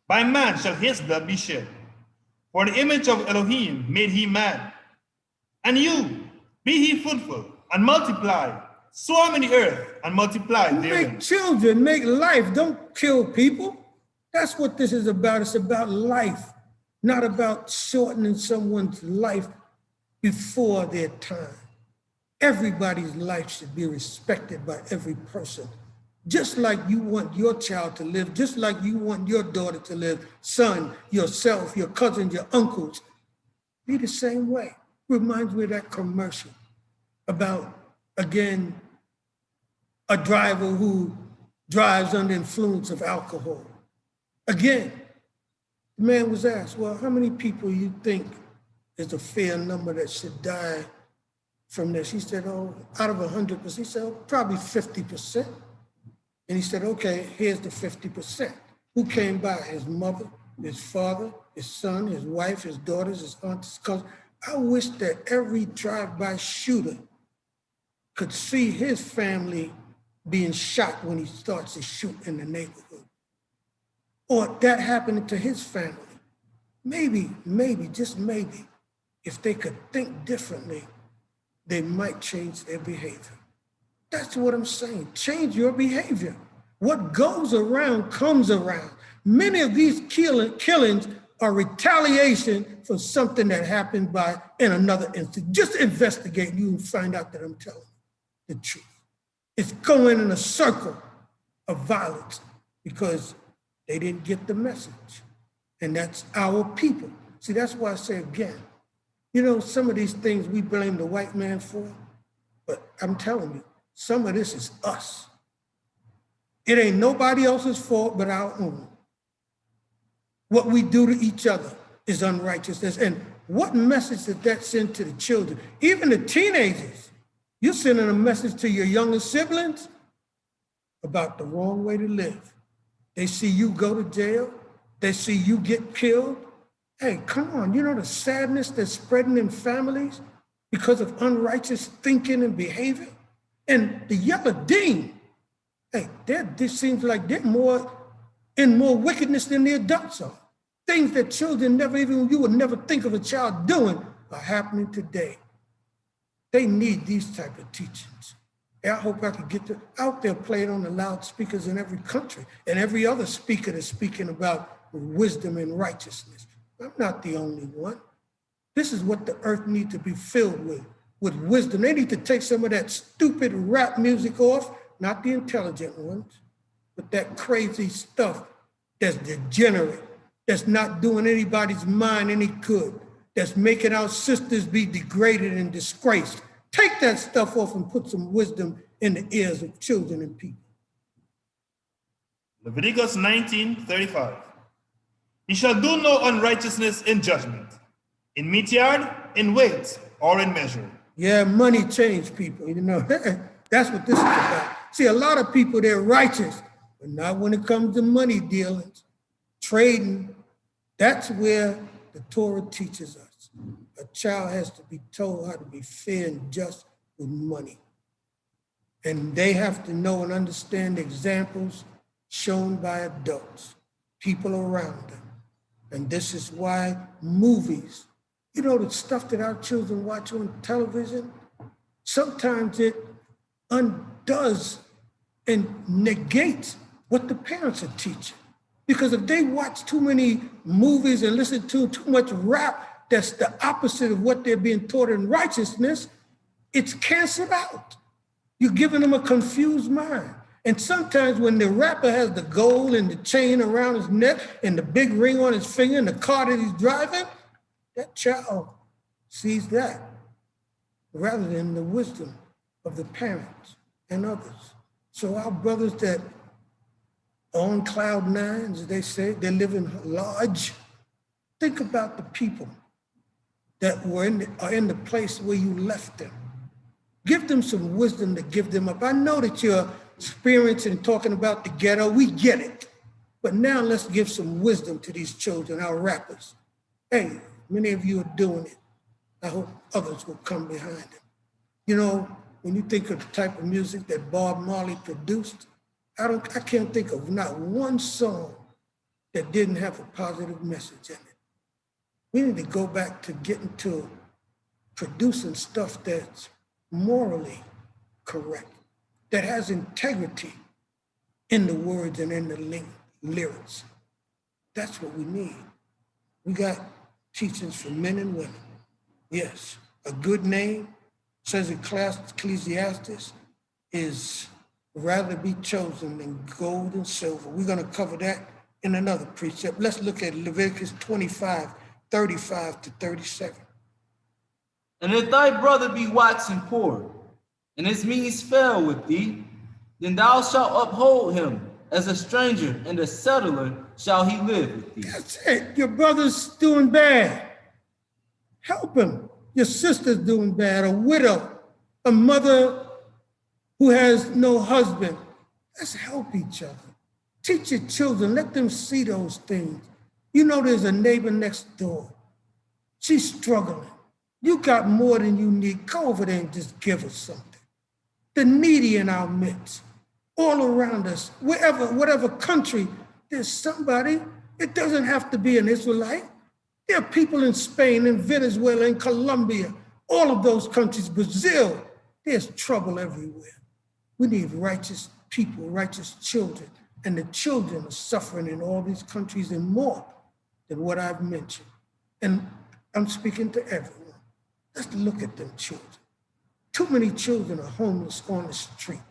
by man shall his blood be shed. For the image of Elohim made he man. And you, be ye fruitful and multiply, swarm in the earth and multiply therein. Make children, make life. Don't kill people. That's what this is about. It's about life, not about shortening someone's life before their time. Everybody's life should be respected by every person. Just like you want your child to live, just like you want your daughter to live, son, yourself, your cousins, your uncles, be the same way. Reminds me of that commercial. about, again, a driver who drives under influence of alcohol. Again, the man was asked, well, how many people you think is a fair number that should die from this? He said, oh, out of 100%. He said, oh, probably 50%. And he said, okay, here's the 50%. Who came by? His mother, his father, his son, his wife, his daughters, his aunts, his cousins. I wish that every drive-by shooter could see his family being shot when he starts to shoot in the neighborhood. Or that happening to his family. Maybe, just maybe, if they could think differently, they might change their behavior. That's what I'm saying. Change your behavior. What goes around comes around. Many of these killings are retaliation for something that happened in another instance. Just investigate, you can find out that I'm telling you the truth. It's going in a circle of violence because they didn't get the message. And that's our people. See, that's why I say again, you know, some of these things we blame the white man for, but I'm telling you, some of this is us. It ain't nobody else's fault but our own. What we do to each other is unrighteousness. And what message does that send to the children? Even the teenagers. You're sending a message to your younger siblings about the wrong way to live. They see you go to jail. They see you get killed. Hey, come on. You know the sadness that's spreading in families because of unrighteous thinking and behavior? And the yellow dean, hey, this seems like they're more in more wickedness than the adults are. Things that children you would never think of a child doing are happening today. They need these type of teachings. And I hope I could get out there, play it on the loudspeakers in every country, and every other speaker that's speaking about wisdom and righteousness. I'm not the only one. This is what the earth needs to be filled with wisdom. They need to take some of that stupid rap music off, not the intelligent ones, but that crazy stuff that's degenerate, that's not doing anybody's mind any good, that's making our sisters be degraded and disgraced. Take that stuff off and put some wisdom in the ears of children and people. Leviticus 19:35. He shall do no unrighteousness in judgment, in meat yard, in weight, or in measure. Yeah, money changed people, you know. That's what this is about. See, a lot of people, they're righteous, but not when it comes to money dealings, trading. That's where the Torah teaches us. A child has to be told how to be fair and just with money. And they have to know and understand examples shown by adults, people around them. And this is why movies, you know, the stuff that our children watch on television, sometimes it undoes and negates what the parents are teaching. Because if they watch too many movies and listen to too much rap, that's the opposite of what they're being taught in righteousness, it's canceled out. You're giving them a confused mind. And sometimes when the rapper has the gold and the chain around his neck and the big ring on his finger and the car that he's driving, that child sees that rather than the wisdom of the parents and others. So our brothers that are on cloud nine, as they say, they're living large. Think about the people that are in the place where you left them. Give them some wisdom to give them up. I know that you're experiencing and talking about the ghetto. We get it. But now let's give some wisdom to these children, our rappers. Hey, many of you are doing it. I hope others will come behind them. You know, when you think of the type of music that Bob Marley produced, I can't think of not one song that didn't have a positive message in it. We need to go back to getting to producing stuff that's morally correct, that has integrity in the words and in the lyrics. That's what we need. We got teachings for men and women. Yes, a good name, says Ecclesiastes, is rather be chosen than gold and silver. We're going to cover that in another precept. Let's look at Leviticus 25:35 to 37. And if thy brother be waxing poor, and his means fail with thee, then thou shalt uphold him as a stranger, and a settler shall he live with thee. That's it. Your brother's doing bad. Help him. Your sister's doing bad, a widow, a mother who has no husband. Let's help each other. Teach your children, let them see those things. You know there's a neighbor next door. She's struggling. You got more than you need. Go over there and just give her something. The needy in our midst, all around us, whatever country, there's somebody. It doesn't have to be an Israelite. There are people in Spain, in Venezuela, in Colombia, all of those countries, Brazil. There's trouble everywhere. We need righteous people, righteous children, and the children are suffering in all these countries and more than what I've mentioned. And I'm speaking to everyone. Let's look at them children. Too many children are homeless on the street.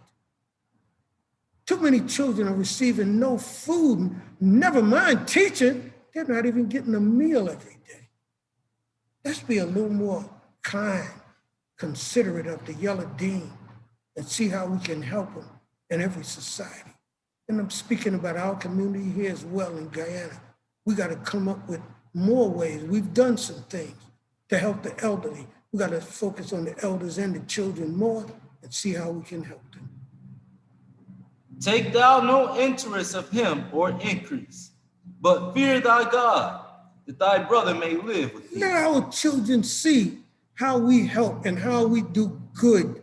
Too many children are receiving no food, never mind teaching. They're not even getting a meal every day. Let's be a little more kind, considerate of the yellow dean, and see how we can help them in every society. And I'm speaking about our community here as well in Guyana. We got to come up with more ways. We've done some things to help the elderly. We got to focus on the elders and the children more and see how we can help them. Take thou no interest of him or increase, but fear thy God, that thy brother may live with thee. Let our children see how we help and how we do good.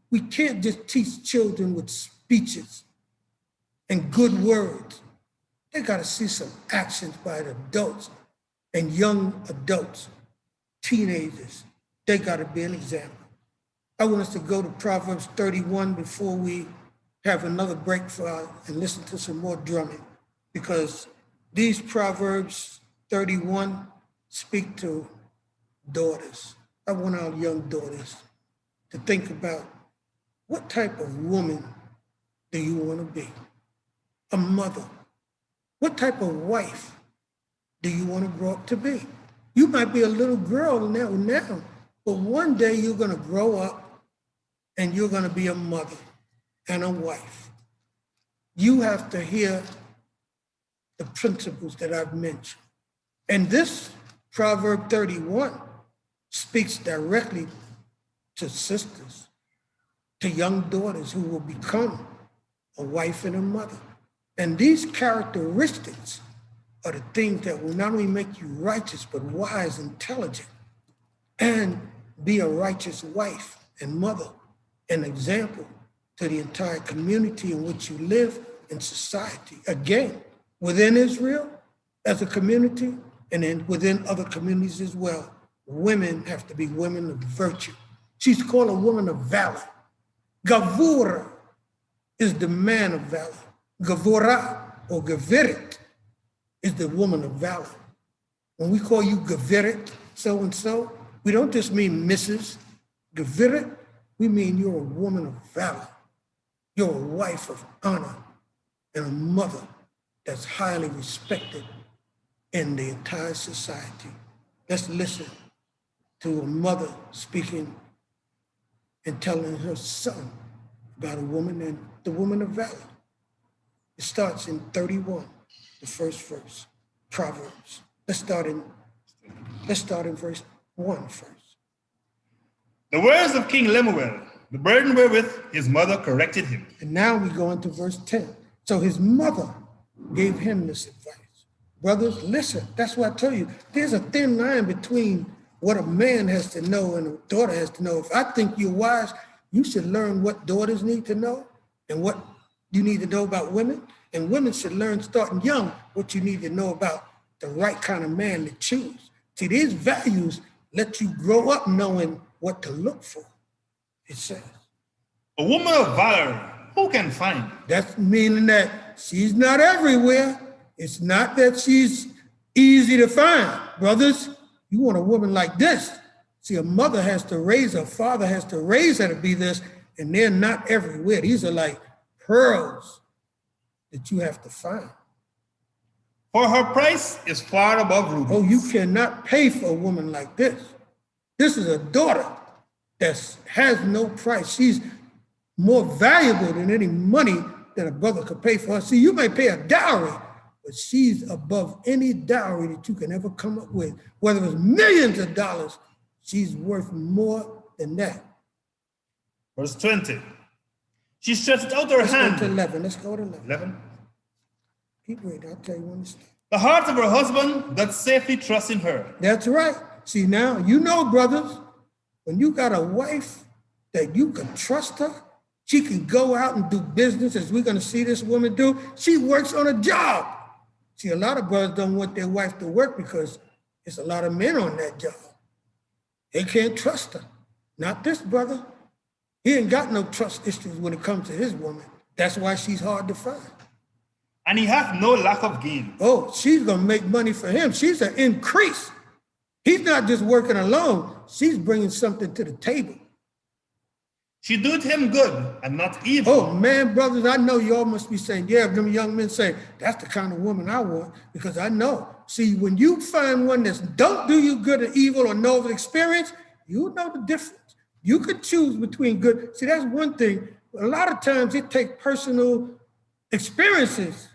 We can't just teach children with speeches and good words. They got to see some actions by the adults and young adults, teenagers. They got to be an example. I want us to go to Proverbs 31 before we have another break and listen to some more drumming, because these Proverbs 31 speak to daughters. I want our young daughters to think about what type of woman do you want to be? A mother. What type of wife do you want to grow up to be? You might be a little girl now, but one day you're going to grow up and you're going to be a mother and a wife. You have to hear the principles that I've mentioned. And this Proverb 31 speaks directly to sisters, to young daughters who will become a wife and a mother. And these characteristics are the things that will not only make you righteous, but wise, intelligent, and be a righteous wife and mother, an example to the entire community in which you live in society. Again, within Israel as a community, and then within other communities as well, women have to be women of virtue. She's called a woman of valor. Gavura is the man of valor. Gavura or Gavirit is the woman of valor. When we call you Gavirit, so-and-so, we don't just mean Mrs. Gavirit, we mean you're a woman of valor. You're a wife of honor and a mother that's highly respected in the entire society. Let's listen to a mother speaking and telling her son about a woman and the woman of valor. It starts in 31, the first verse, Proverbs. Let's start in verse 1 first. The words of King Lemuel, the burden wherewith his mother corrected him. And now we go into verse 10. So his mother gave him this advice. Brothers, listen, that's what I tell you. There's a thin line between what a man has to know and a daughter has to know. If I think you're wise, you should learn what daughters need to know and what you need to know about women. And women should learn starting young what you need to know about the right kind of man to choose. See, these values let you grow up knowing what to look for, it says. A woman of valor, who can find? That's meaning that she's not everywhere. It's not that she's easy to find. Brothers, you want a woman like this. See, a mother has to raise her, father has to raise her to be this, and they're not everywhere. These are like pearls that you have to find. For her price is far above rubies. Oh, you cannot pay for a woman like this. This is a daughter that has no price. She's more valuable than any money that a brother could pay for her. See, you may pay a dowry, but she's above any dowry that you can ever come up with. Whether it's millions of dollars, she's worth more than that. Verse 20. She stretched out her hand. Let's go to 11. Let's go to 11. 11. Keep reading. I'll tell you when to stop. The heart of her husband doth safely trust in her. That's right. See, now, you know, brothers, when you got a wife that you can trust her, she can go out and do business, as we're going to see this woman do. She works on a job. See, a lot of brothers don't want their wife to work because there's a lot of men on that job. They can't trust her. Not this brother. He ain't got no trust issues when it comes to his woman. That's why she's hard to find. And he hath no lack of gain. Oh, she's going to make money for him. She's an increase. He's not just working alone. She's bringing something to the table. She doeth him good and not evil. Oh, man, brothers, I know y'all must be saying, yeah, them young men say, that's the kind of woman I want, because I know. See, when you find one that don't do you good or evil or know of experience, you know the difference. You could choose between good. See, that's one thing. A lot of times it takes personal experiences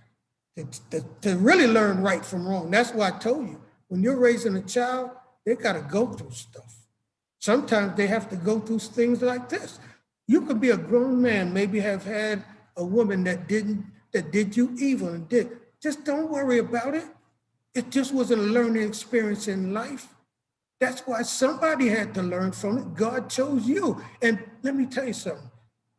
to really learn right from wrong. That's why I told you, when you're raising a child, they got to go through stuff. Sometimes they have to go through things like this. You could be a grown man, maybe have had a woman that did you evil and did. Just don't worry about it. It just wasn't a learning experience in life. That's why somebody had to learn from it. God chose you. And let me tell you something.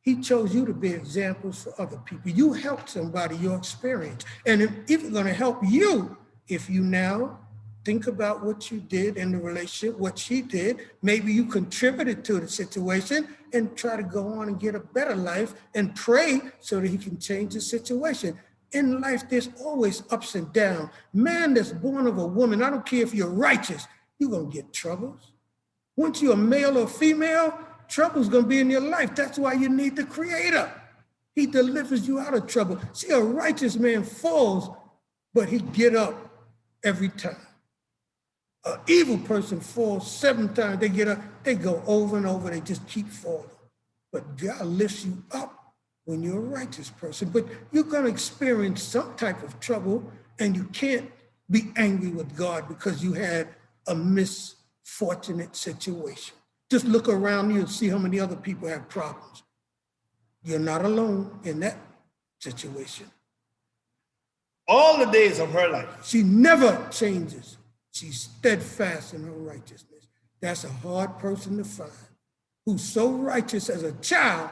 He chose you to be examples for other people. You helped somebody, your experience. And if it's going to help you, if you now think about what you did in the relationship, what she did, maybe you contributed to the situation, and try to go on and get a better life and pray so that he can change the situation. In life, there's always ups and downs. Man that's born of a woman, I don't care if you're righteous, you're going to get troubles. Once you're a male or female, trouble's going to be in your life. That's why you need the Creator. He delivers you out of trouble. See, a righteous man falls, but he get up every time. An evil person falls 7 times, they get up, they go over and over, they just keep falling. But God lifts you up when you're a righteous person. But you're going to experience some type of trouble, and you can't be angry with God because you had a misfortunate situation. Just look around you and see how many other people have problems. You're not alone in that situation. All the days of her life. She never changes. She's steadfast in her righteousness. That's a hard person to find, who's so righteous as a child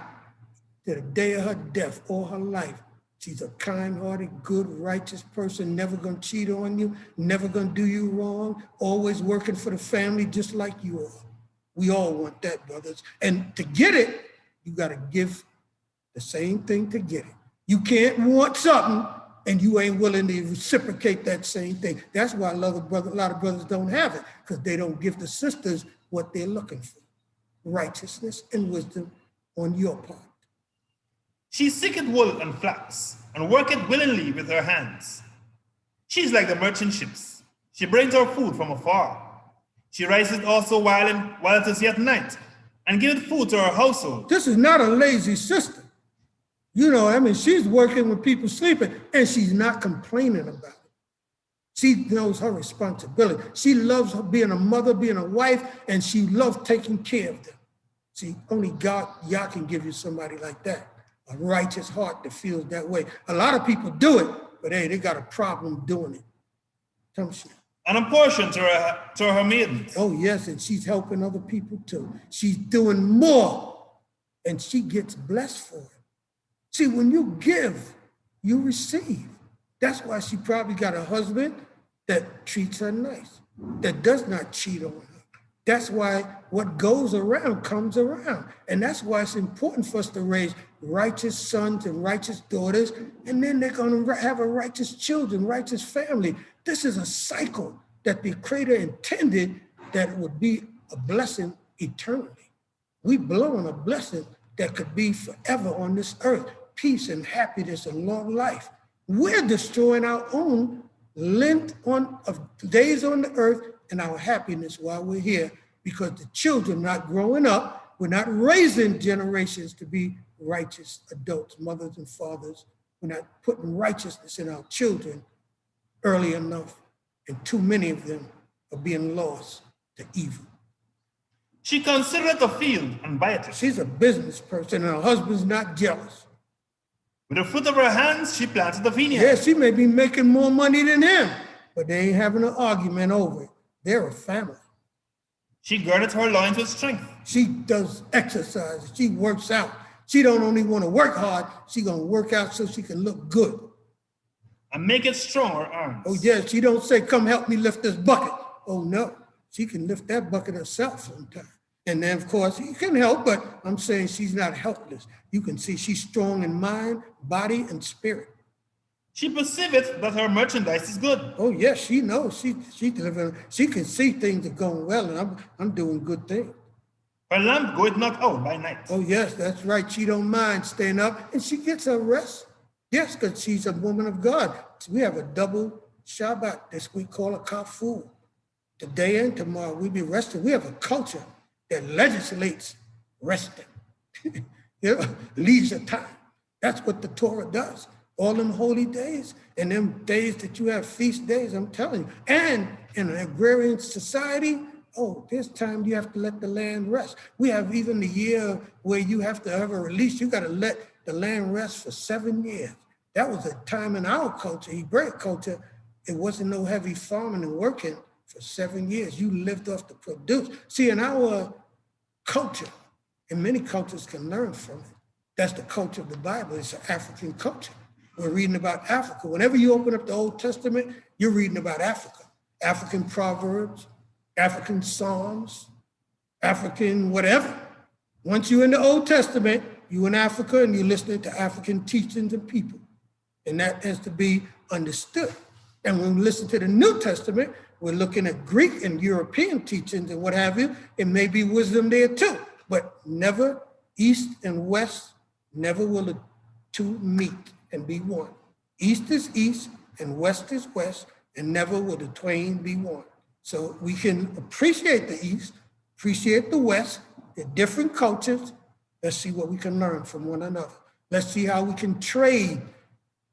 to the day of her death or her life. She's a kind-hearted, good, righteous person, never gonna cheat on you, never gonna do you wrong, always working for the family just like you are. We all want that, brothers. And to get it, you gotta give the same thing to get it. You can't want something and you ain't willing to reciprocate that same thing. That's why a lot of brothers don't have it, because they don't give the sisters what they're looking for. Righteousness and wisdom on your part. She seeketh wool and flax, and worketh willingly with her hands. She is like the merchant ships. She brings her food from afar. She riseth also while it is yet night, and giveth food to her household. This is not a lazy sister. You know, I mean, she's working when people sleeping, and she's not complaining about it. She knows her responsibility. She loves her being a mother, being a wife, and she loves taking care of them. See, only God, Yah can give you somebody like that, a righteous heart that feels that way. A lot of people do it, but hey, they got a problem doing it. Come on. And a portion to her maidens. Oh, yes, and she's helping other people too. She's doing more, and she gets blessed for it. See, when you give, you receive. That's why she probably got a husband that treats her nice, that does not cheat on her. That's why what goes around comes around. And that's why it's important for us to raise righteous sons and righteous daughters, and then they're going to have a righteous children, righteous family. This is a cycle that the Creator intended that it would be a blessing eternally. We blowing a blessing that could be forever on this earth. Peace and happiness and long life. We're destroying our own length of days on the earth and our happiness while we're here, because the children not growing up We're not raising generations to be righteous adults, mothers and fathers. We're not putting righteousness in our children early enough, and too many of them are being lost to evil. She considereth the field and buyeth it. She's a business person, and her husband's not jealous. With the fruit of her hands, she planted the vineyard. Yeah, she may be making more money than him, but they ain't having an argument over it. They're a family. She girdeth her loins with strength. She does exercise. She works out. She don't only want to work hard, she gonna work out so she can look good. And make it strong her arms. Oh yeah, she don't say, come help me lift this bucket. Oh no, she can lift that bucket herself sometimes. And then of course, you can help, but I'm saying she's not helpless. You can see she's strong in mind, body, and spirit. She perceiveth that her merchandise is good. Oh yes, she knows. She delivering. She can see things are going well, and I'm doing good things. Her lamp goeth not out by night. Oh yes, that's right. She don't mind staying up, and she gets her rest. Yes, because she's a woman of God. We have a double Shabbat this week called a kafur. Today and tomorrow we be resting. We have a culture that legislates resting. Leisure time. That's what the Torah does. All them holy days and them days that you have feast days, I'm telling you. And in an agrarian society, oh, this time you have to let the land rest. We have even the year where you have to have a release. You got to let the land rest for 7 years. That was a time in our culture, Hebraic culture, it wasn't no heavy farming and working for 7 years. You lived off the produce. See, in our culture, and many cultures can learn from it, that's the culture of the Bible. It's an African culture. We're reading about Africa. Whenever you open up the Old Testament, you're reading about Africa. African proverbs, African psalms, African whatever. Once you're in the Old Testament, you're in Africa and you're listening to African teachings and people. And that has to be understood. And when we listen to the New Testament, we're looking at Greek and European teachings and what have you. It may be wisdom there too, but never East and West, never will the two meet and be one. East is East and West is West, and never will the twain be one. So we can appreciate the East, appreciate the West, the different cultures. Let's see what we can learn from one another. Let's see how we can trade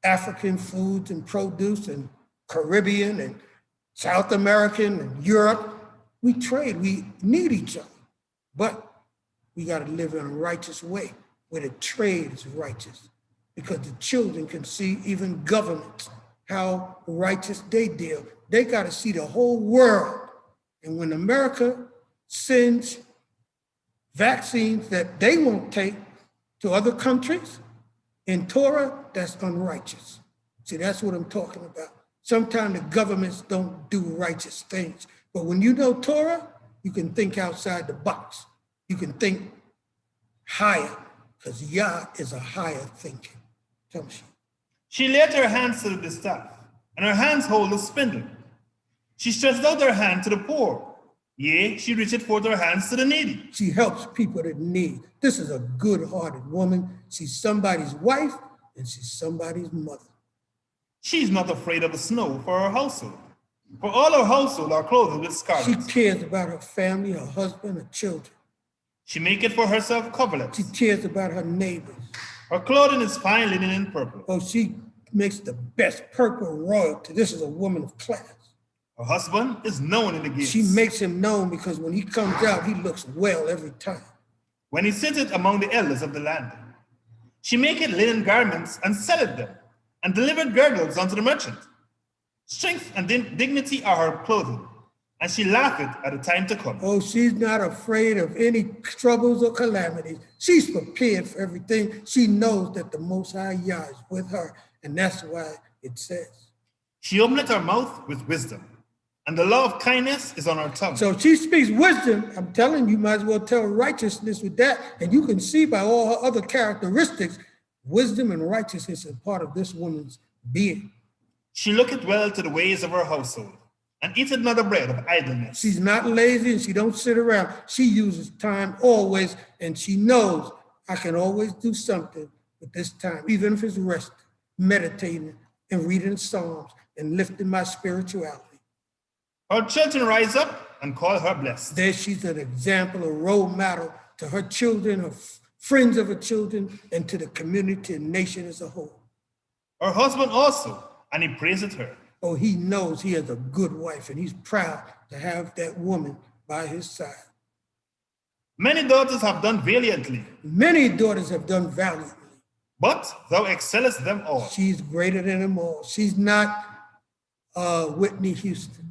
African foods and produce and Caribbean and South American and Europe. We trade, we need each other, but we got to live in a righteous way where the trade is righteous, because the children can see even governments, how righteous they deal. They got to see the whole world. And when America sends vaccines that they won't take to other countries, in Torah, that's unrighteous. See, that's what I'm talking about. Sometimes the governments don't do righteous things. But when you know Torah, you can think outside the box. You can think higher, because Yah is a higher thinking. Tell me. She laid her hands to the distaff, and her hands hold the spindle. She stretched out her hand to the poor. Yea, she reached forth her hands to the needy. She helps people that need. This is a good-hearted woman. She's somebody's wife, and she's somebody's mother. She's not afraid of the snow for her household. For all her household are clothed with scarlet. She cares about her family, her husband, her children. She maketh for herself coverlets. She cares about her neighbors. Her clothing is fine linen and purple. Oh, she makes the best purple royalty. This is a woman of class. Her husband is known in the gates. She makes him known because when he comes out, he looks well every time. When he sitteth among the elders of the land. She maketh linen garments and selleth them, and delivered girdles unto the merchant. Strength and dignity are her clothing, and she laugheth at the time to come. Oh, she's not afraid of any troubles or calamities. She's prepared for everything. She knows that the Most High Yah is with her, and that's why it says. She openeth her mouth with wisdom, and the law of kindness is on her tongue. So if she speaks wisdom, I'm telling you, might as well tell righteousness with that, and you can see by all her other characteristics, wisdom and righteousness is part of this woman's being. She looketh well to the ways of her household, and eateth not the bread of idleness. She's not lazy and she don't sit around. She uses time always, and she knows I can always do something with this time, even if it's resting, meditating, and reading Psalms, and lifting my spirituality. Her children rise up and call her blessed. There she's an example, a role model to her children, her friends of her children, and to the community and nation as a whole. Her husband also, and he praised her. Oh, he knows he has a good wife, and he's proud to have that woman by his side. Many daughters have done valiantly, Many daughters have done valiantly. but thou excellest them all. She's greater than them all. She's not Whitney Houston.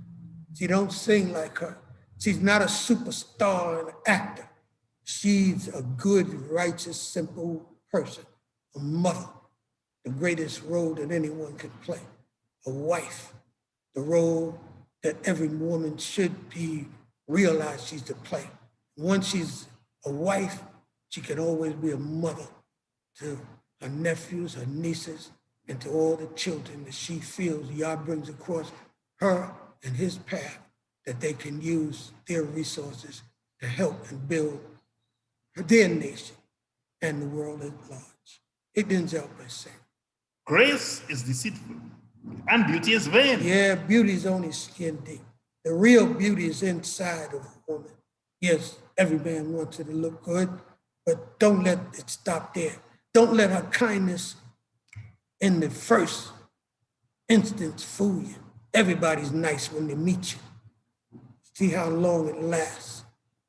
She don't sing like her. She's not a superstar and actor. She's a good, righteous, simple person, a mother, the greatest role that anyone could play, a wife, the role that every woman should be realized she's to play. Once she's a wife, she can always be a mother to her nephews, her nieces, and to all the children that she feels Yah brings across her and his path, that they can use their resources to help and build their nation and the world at large. It ends out by saying, Grace is deceitful, and beauty is vain. yeah, beauty is only skin deep. The real beauty is inside of a woman. Yes, every man wants her to look good, but don't let it stop there. Don't let her kindness in the first instance fool you. Everybody's nice when they meet you. See how long it lasts.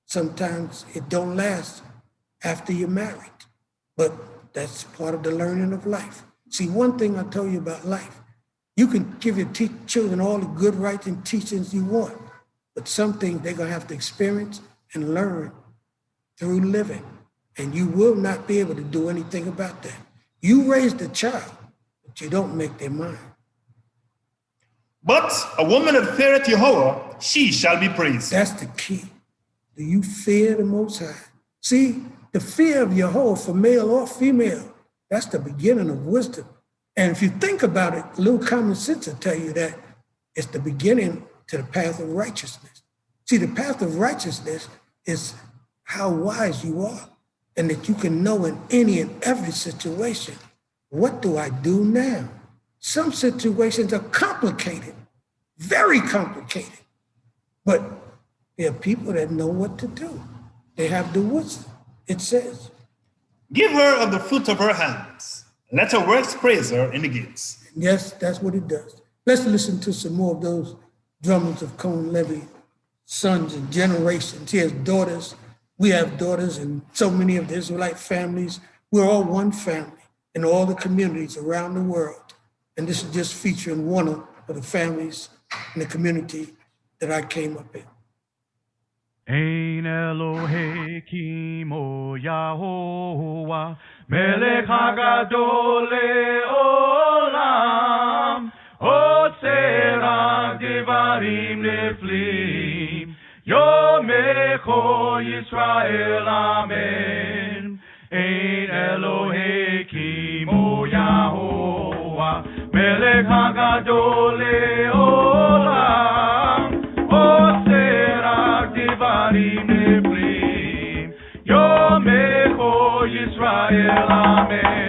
Sometimes it don't last after you're married, but that's part of the learning of life. See, one thing I tell you about life, you can give your children all the good rights and teachings you want, but some things they're gonna have to experience and learn through living, and you will not be able to do anything about that. You raise the child, but you don't make their mind. But a woman that feareth Jehovah, she shall be praised. That's the key. Do you fear the Most High? See, the fear of Jehovah for male or female, that's the beginning of wisdom. And if you think about it, a little common sense will tell you that it's the beginning to the path of righteousness. See, the path of righteousness is how wise you are, and that you can know in any and every situation, what do I do now? Some situations are complicated, very complicated, but there are people that know what to do. They have the wisdom. It says, Give her of the fruit of her hands. Let her works praise her in the gates. yes, that's what it does. Let's listen to some more of those drummers of Cohane Levy, sons and generations. He has daughters. We have daughters in so many of the Israelite families. We're all one family in all the communities around the world. And this is just featuring one of the families in the community that I came up in. Ein Elohe Kimo Yahovah Melech HaGadol Le'olam Oseh Rak Devarim Neflim Yomecho Yisrael Amen Ein Elohe Kimo Yahovah Melech HaGadol Le'olam Oseh Rak Devarim Neflim Yomecho Yisrael Amen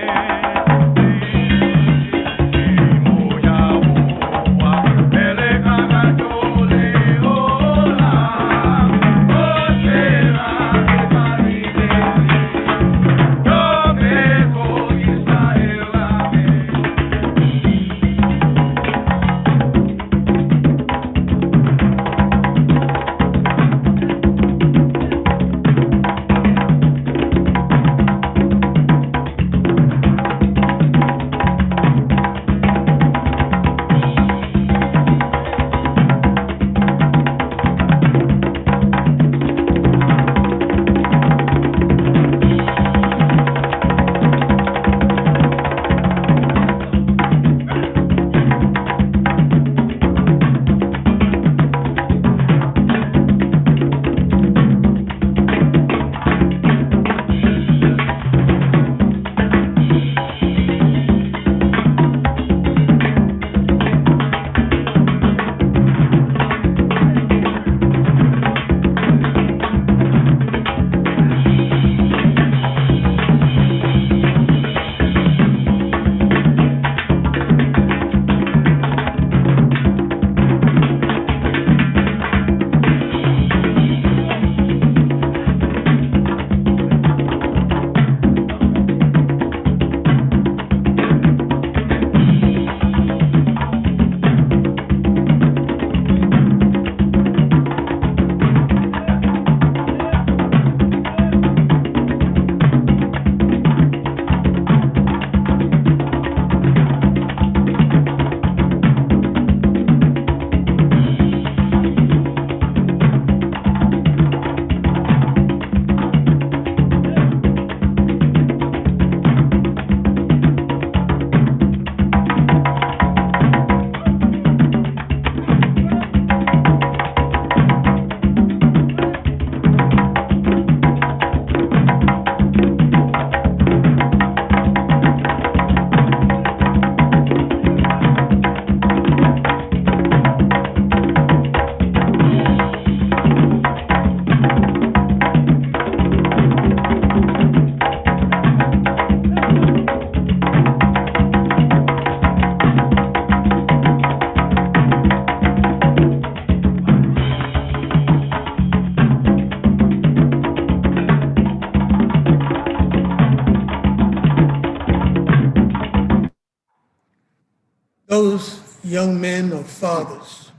Those young men or fathers,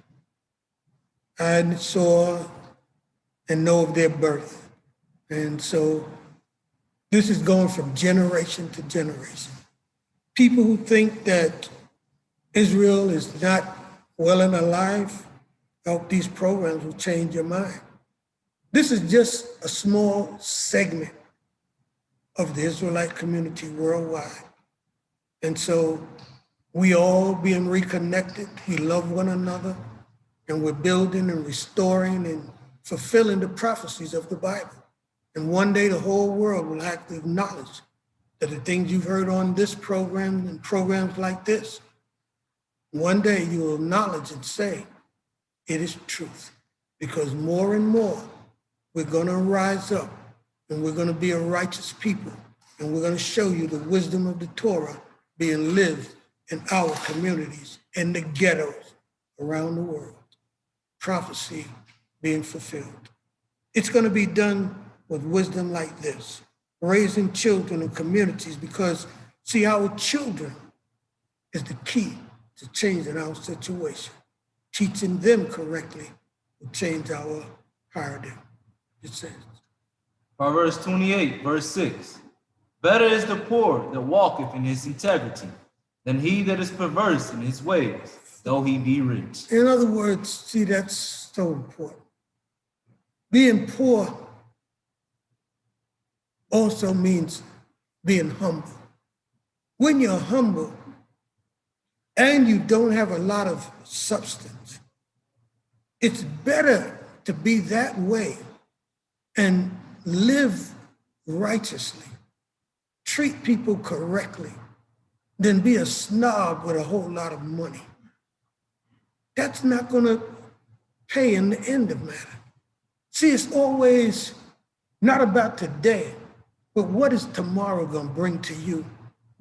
I saw and know of their birth. And so this is going from generation to generation. People who think that Israel is not well and alive, I hope these programs will change your mind. This is just a small segment of the Israelite community worldwide. And so we all being reconnected, we love one another, and we're building and restoring and fulfilling the prophecies of the Bible. And one day the whole world will have to acknowledge that the things you've heard on this program and programs like this, one day you will acknowledge and say, it is truth. Because more and more, we're gonna rise up and we're gonna be a righteous people. And we're gonna show you the wisdom of the Torah being lived in our communities, in the ghettos around the world. Prophecy being fulfilled. It's gonna be done with wisdom like this, raising children in communities, because see, our children is the key to changing our situation. Teaching them correctly will change our paradigm. It says. Proverbs 28, verse 6. Better is the poor that walketh in his integrity than he that is perverse in his ways, though he be rich. In other words, see, that's so important. Being poor also means being humble. When you're humble and you don't have a lot of substance, it's better to be that way and live righteously, treat people correctly, than be a snob with a whole lot of money. That's not gonna pay in the end of matter. See, it's always not about today, but what is tomorrow gonna bring to you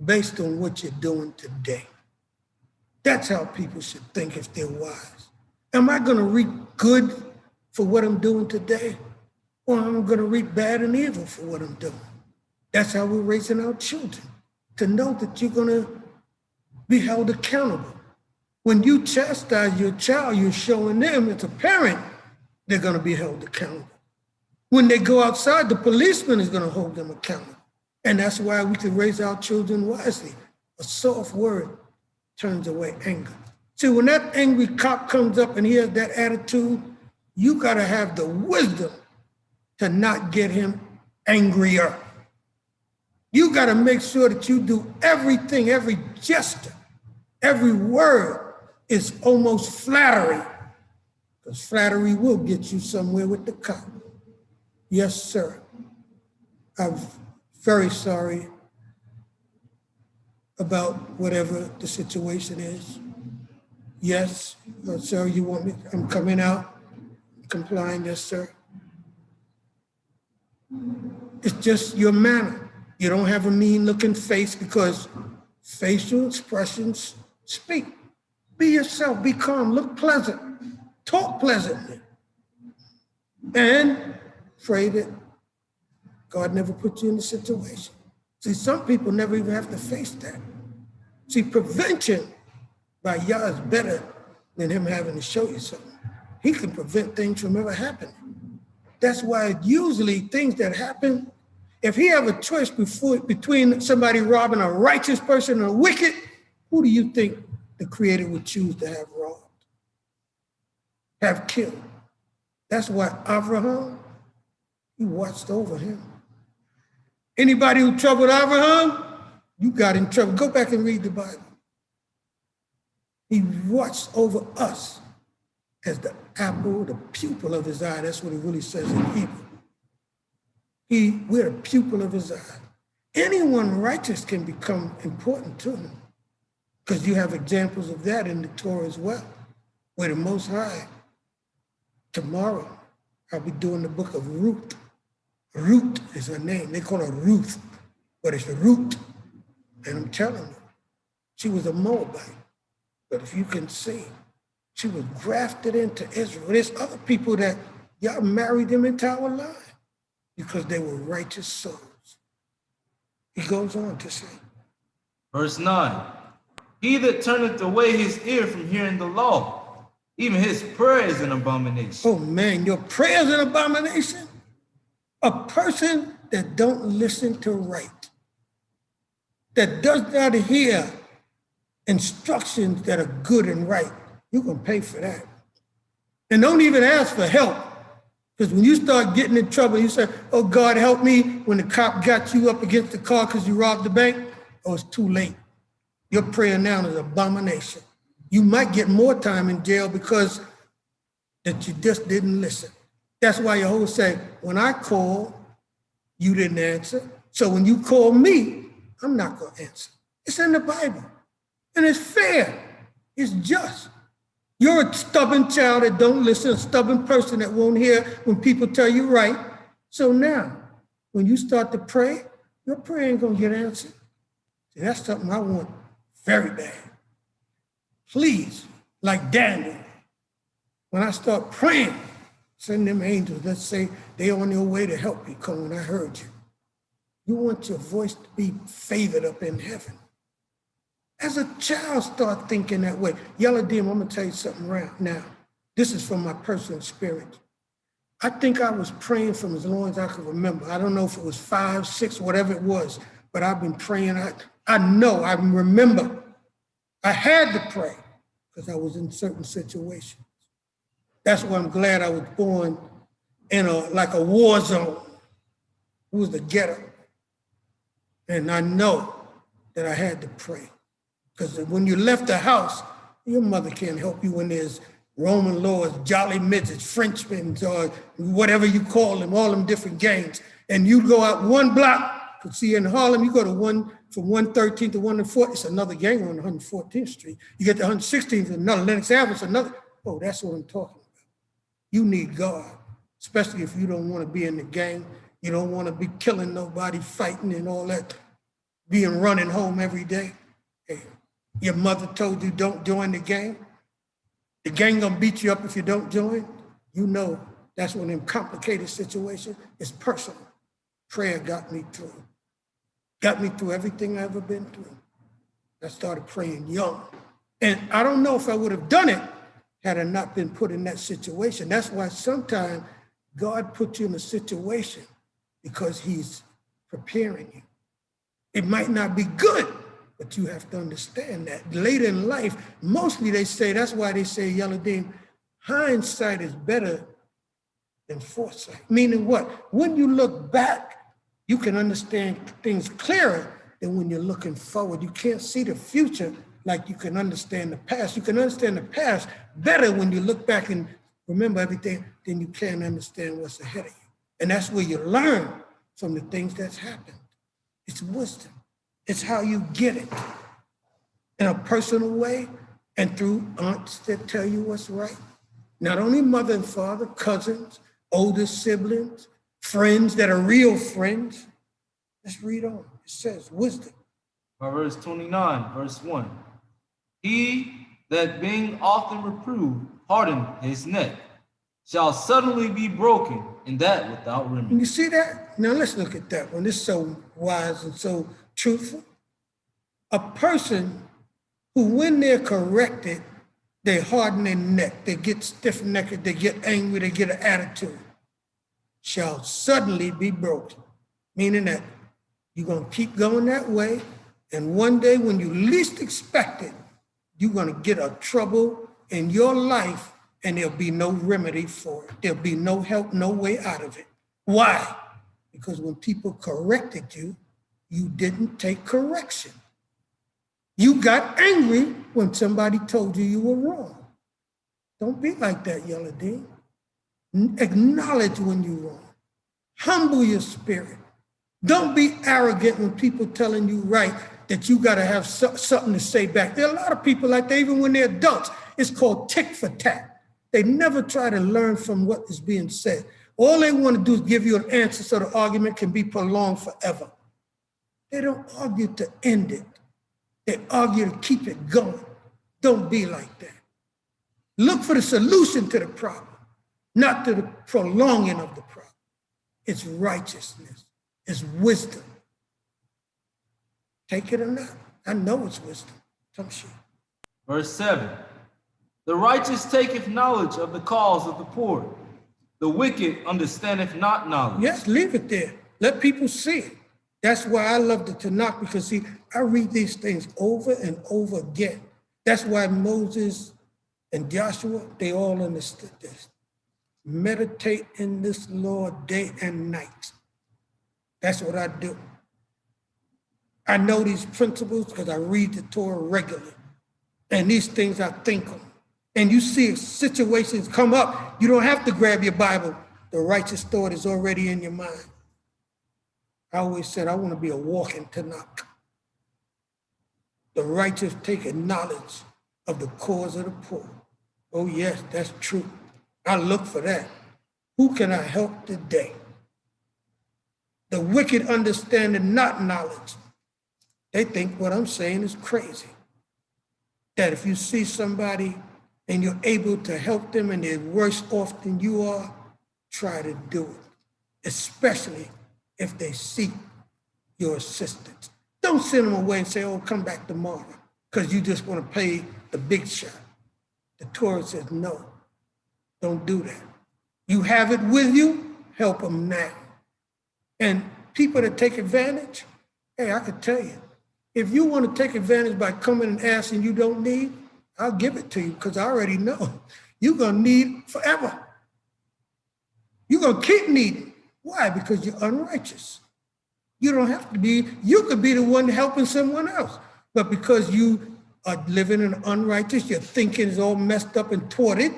based on what you're doing today? That's how people should think if they're wise. Am I gonna reap good for what I'm doing today? Or am I gonna reap bad and evil for what I'm doing? That's how we're raising our children, to know that you're gonna be held accountable. When you chastise your child, you're showing them as a parent, they're gonna be held accountable. When they go outside, the policeman is gonna hold them accountable. And that's why we can raise our children wisely. A soft word turns away anger. See, when that angry cop comes up and he has that attitude, you gotta have the wisdom to not get him angrier. You gotta make sure that you do everything, every gesture, every word is almost flattery, because flattery will get you somewhere with the cop. Yes, sir. I'm very sorry about whatever the situation is. Yes, sir, you want me? I'm coming out, complying, yes, sir. It's just your manner. You don't have a mean looking face, because facial expressions speak. Be yourself, be calm, look pleasant, talk pleasantly. And pray that God never put you in the situation. See, some people never even have to face that. See, prevention by Yah is better than him having to show you something. He can prevent things from ever happening. That's why usually things that happen, if he have a choice between somebody robbing a righteous person and a wicked, who do you think the Creator would choose to have robbed, have killed? That's why Abraham, he watched over him. Anybody who troubled Abraham, you got in trouble. Go back and read the Bible. He watched over us as the apple, the pupil of his eye. That's what it really says in Hebrew. We're the pupil of his eye. Anyone righteous can become important to him, because you have examples of that in the Torah as well, where the Most High, tomorrow, I'll be doing the book of Ruth. Ruth is her name. They call her Ruth, but it's Ruth. And I'm telling you, she was a Moabite. But if you can see, she was grafted into Israel. There's other people that y'all married them into our line because they were righteous souls. He goes on to say. Verse 9. He that turneth away his ear from hearing the law, even his prayer is an abomination. Oh man, your prayer is an abomination? A person that don't listen to right, that does not hear instructions that are good and right, you're gonna pay for that. And don't even ask for help. Because when you start getting in trouble, you say, oh, God, help me. When the cop got you up against the car because you robbed the bank, oh, it's too late. Your prayer now is an abomination. You might get more time in jail because that you just didn't listen. That's why Yahweh say, when I call, you didn't answer. So when you call me, I'm not going to answer. It's in the Bible. And it's fair. It's just. You're a stubborn child that don't listen, a stubborn person that won't hear when people tell you right. So now, when you start to pray, your prayer ain't gonna get answered. See, that's something I want very bad. Please, like Daniel, when I start praying, send them angels, let's say they on their way to help you, Cohane, I heard you. You want your voice to be favored up in heaven. As a child, start thinking that way. Yellow Dim, I'm gonna tell you something right now. This is from my personal experience. I think I was praying from as long as I can remember. I don't know if it was 5, 6, whatever it was, but I've been praying. I know, I remember. I had to pray because I was in certain situations. That's why I'm glad I was born in like a war zone. It was the ghetto. And I know that I had to pray. Because when you left the house, your mother can't help you when there's Roman lords, jolly midgets, Frenchmen, or whatever you call them, all them different gangs. And you go out one block, you see in Harlem, you go to from 113th to 114th, it's another gang on 114th Street. You get to 116th, another, Lenox Avenue, another. Oh, that's what I'm talking about. You need God, especially if you don't want to be in the gang. You don't want to be killing nobody, fighting and all that, being running home every day. Hey, your mother told you don't join the gang. The gang gonna beat you up if you don't join. You know that's one of them complicated situations. It's personal. Prayer got me through. Got me through everything I've ever been through. I started praying young. And I don't know if I would have done it had I not been put in that situation. That's why sometimes God puts you in a situation because he's preparing you. It might not be good, but you have to understand that. Later in life, mostly they say, that's why they say, Yellow Dean, hindsight is better than foresight. Meaning what? When you look back, you can understand things clearer than when you're looking forward. You can't see the future like you can understand the past. You can understand the past better when you look back and remember everything than you can understand what's ahead of you. And that's where you learn from the things that's happened. It's wisdom. It's how you get it in a personal way and through aunts that tell you what's right. Not only mother and father, cousins, older siblings, friends that are real friends. Let's read on. It says wisdom. Proverbs 29, verse 1. He that being often reproved hardened his neck shall suddenly be broken, and that without remedy. You see that? Now let's look at that one. It's so wise and so truthful. A person who, when they're corrected, they harden their neck, they get stiff-necked, they get angry, they get an attitude, shall suddenly be broken. Meaning that you're gonna keep going that way, and one day when you least expect it, you're gonna get a trouble in your life and there'll be no remedy for it. There'll be no help, no way out of it. Why? Because when people corrected you, you didn't take correction. You got angry when somebody told you you were wrong. Don't be like that, Yellow D. Acknowledge when you're wrong. Humble your spirit. Don't be arrogant when people telling you right that you got to have something to say back. There are a lot of people like that, even when they're adults. It's called tick for tat. They never try to learn from what is being said. All they want to do is give you an answer so the argument can be prolonged forever. They don't argue to end it. They argue to keep it going. Don't be like that. Look for the solution to the problem, not to the prolonging of the problem. It's righteousness. It's wisdom. Take it or not. I know it's wisdom. Some shit. Verse 7. The righteous taketh knowledge of the cause of the poor. The wicked understandeth not knowledge. Yes, leave it there. Let people see it. That's why I love the Tanakh, because see, I read these things over and over again. That's why Moses and Joshua, they all understood this. Meditate in this law day and night. That's what I do. I know these principles because I read the Torah regularly. And these things I think of. And you see situations come up, you don't have to grab your Bible. The righteous thought is already in your mind. I always said, I want to be a walking Tanakh. The righteous taking knowledge of the cause of the poor. Oh yes, that's true. I look for that. Who can I help today? The wicked understanding not knowledge. They think what I'm saying is crazy. That if you see somebody and you're able to help them and they're worse off than you are, try to do it, especially if they seek your assistance. Don't send them away and say, oh, come back tomorrow, because you just want to pay the big shot. The Torah says, no, don't do that. You have it with you, help them now. And people that take advantage, hey, I can tell you, if you want to take advantage by coming and asking you don't need, I'll give it to you, because I already know you're going to need forever. You're going to keep needing. Why? Because you're unrighteous. You don't have to be, you could be the one helping someone else, but because you are living in unrighteous, your thinking is all messed up and thwarted,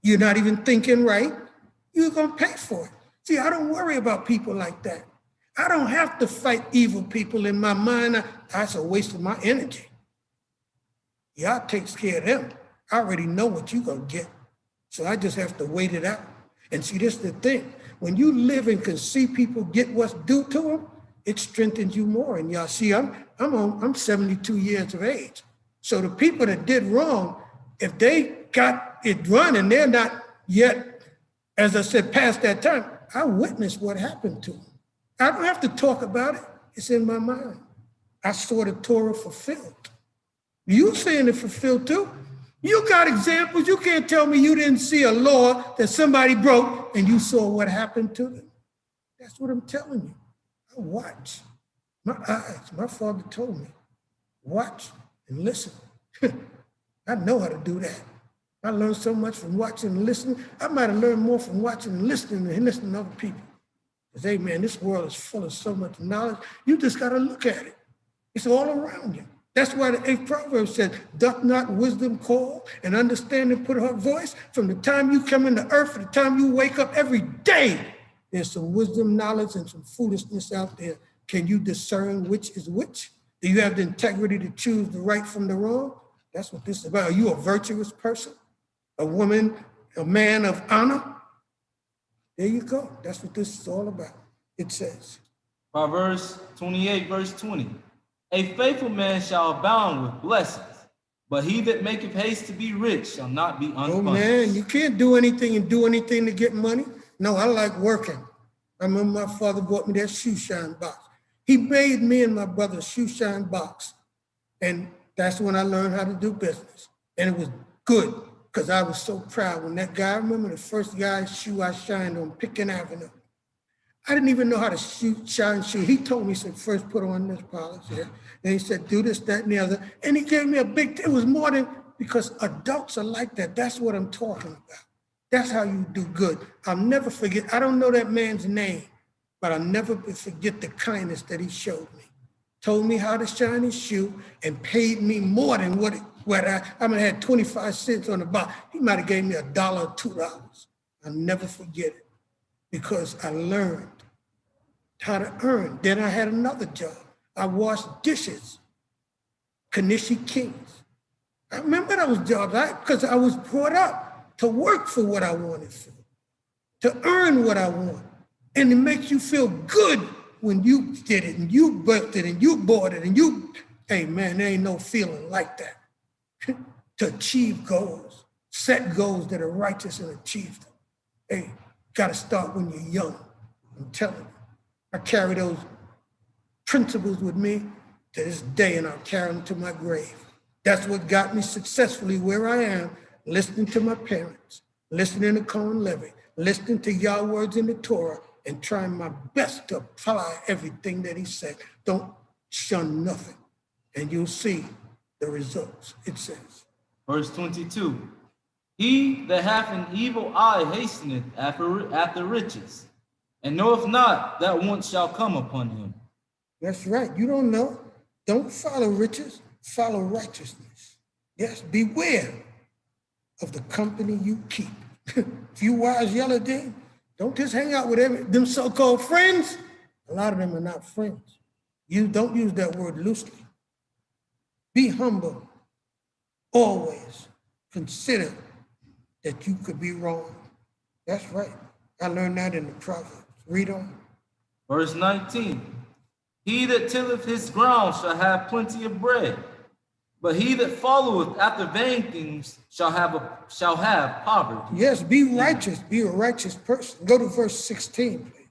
you're not even thinking right, you're going to pay for it. See, I don't worry about people like that. I don't have to fight evil people in my mind. That's a waste of my energy. Y'all take care of them. I already know what you're going to get. So I just have to wait it out. And see, this is the thing. When you live and can see people get what's due to them, it strengthens you more. And y'all see, I'm 72 years of age. So the people that did wrong, if they got it run and they're not yet, as I said, past that time, I witnessed what happened to them. I don't have to talk about it. It's in my mind. I saw the Torah fulfilled. You seeing it fulfilled too? You got examples. You can't tell me you didn't see a law that somebody broke and you saw what happened to them. That's what I'm telling you. I watch. My eyes, my father told me, watch and listen. I know how to do that. I learned so much from watching and listening. I might have learned more from watching and listening to other people. Because, hey, man, this world is full of so much knowledge. You just got to look at it. It's all around you. That's why the 8th Proverb said, doth not wisdom call and understanding put her voice? From the time you come into earth to the time you wake up every day, there's some wisdom, knowledge, and some foolishness out there. Can you discern which is which? Do you have the integrity to choose the right from the wrong? That's what this is about. Are you a virtuous person? A woman, a man of honor? There you go. That's what this is all about. It says. Proverbs 28, verse 20. A faithful man shall abound with blessings, but he that maketh haste to be rich shall not be unpunished. Oh man, you can't do anything and do anything to get money. No, I like working. I remember my father bought me that shoe shine box. He made me and my brother a shoe shine box. And that's when I learned how to do business. And it was good because I was so proud when that guy, I remember the first guy's shoe I shined on Pickens Avenue. I didn't even know how to shine shoe. He told me, he said, first put on this polish here. And he said, do this, that, and the other. And he gave me a big, it was more than, because adults are like that. That's what I'm talking about. That's how you do good. I'll never forget, I don't know that man's name, but I'll never forget the kindness that he showed me. Told me how to shine his shoe and paid me more than what I had 25 cents on the box. He might have gave me $1 or $2. I'll never forget it because I learned how to earn. Then I had another job. I washed dishes, Kanishi Kings. I remember those jobs because I was brought up to work for what I wanted for, to earn what I want. And it makes you feel good when you did it and you built it and you bought it and you, hey man, there ain't no feeling like that. To achieve goals, set goals that are righteous and achieve them. Hey, gotta start when you're young. I'm telling you. I carry those principles with me to this day and I'll carry them to my grave. That's what got me successfully where I am, listening to my parents, listening to Cohane Levy, listening to Yah words in the Torah, and trying my best to apply everything that he said. Don't shun nothing, and you'll see the results, it says. Verse 22. He that hath an evil eye hasteneth after riches, and knoweth not that once shall come upon him. That's right. You don't know. Don't follow riches, follow righteousness. Yes, beware of the company you keep. If you wise yellow day, don't just hang out with them so-called friends. A lot of them are not friends. You don't use that word loosely. Be humble. Always consider that you could be wrong. That's right. I learned that in the Proverbs. Read on. Verse 19. He that tilleth his ground shall have plenty of bread, but he that followeth after vain things shall have poverty. Yes, be righteous. Be a righteous person. Go to verse 16, please.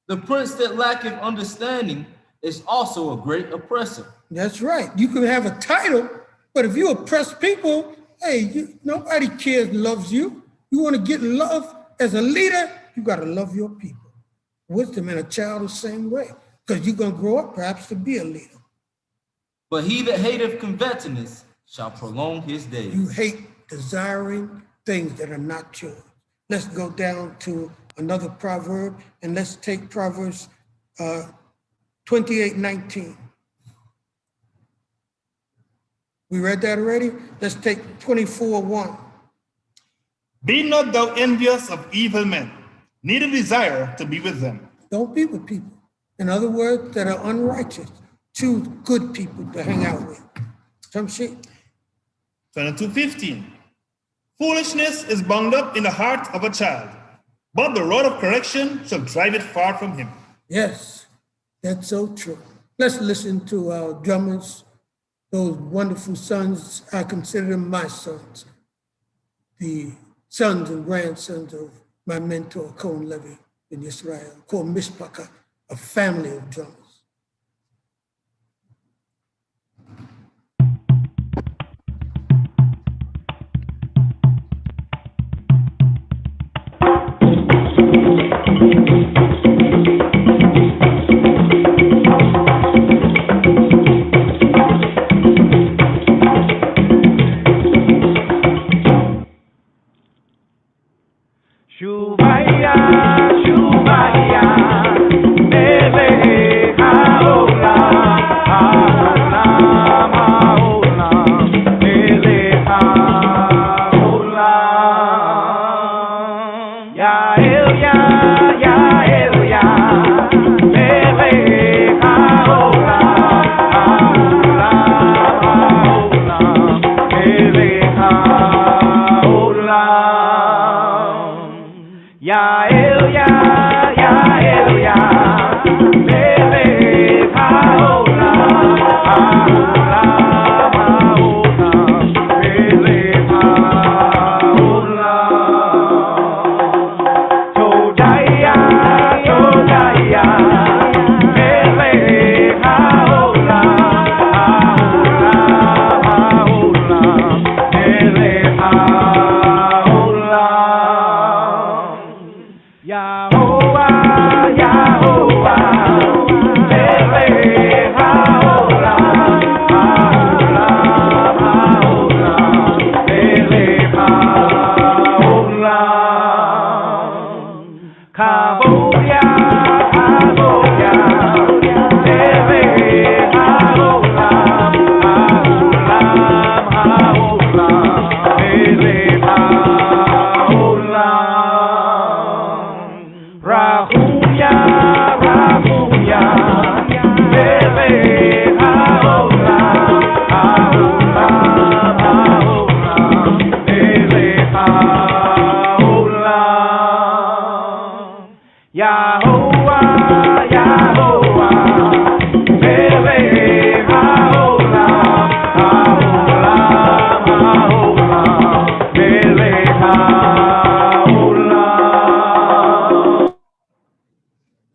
The prince that lacketh understanding is also a great oppressor. That's right. You can have a title, but if you oppress people, hey, nobody cares, loves you. You want to get love as a leader, you got to love your people. Wisdom and a child the same way, because you're going to grow up perhaps to be a leader. But he that hateth covetousness shall prolong his days. You hate desiring things that are not yours. Let's go down to another proverb, and let's take Proverbs 28:19. We read that already? Let's take 24:1. Be not thou envious of evil men, neither desire to be with them. Don't be with people, in other words, that are unrighteous. Choose good people to hang out with. Some shit. 22:15. Foolishness is bound up in the heart of a child, but the rod of correction shall drive it far from him. Yes, that's so true. Let's listen to our drummers, those wonderful sons. I consider them my sons, the sons and grandsons of my mentor, Cohane Levy in Israel, called Mishpaka, a family of drummers.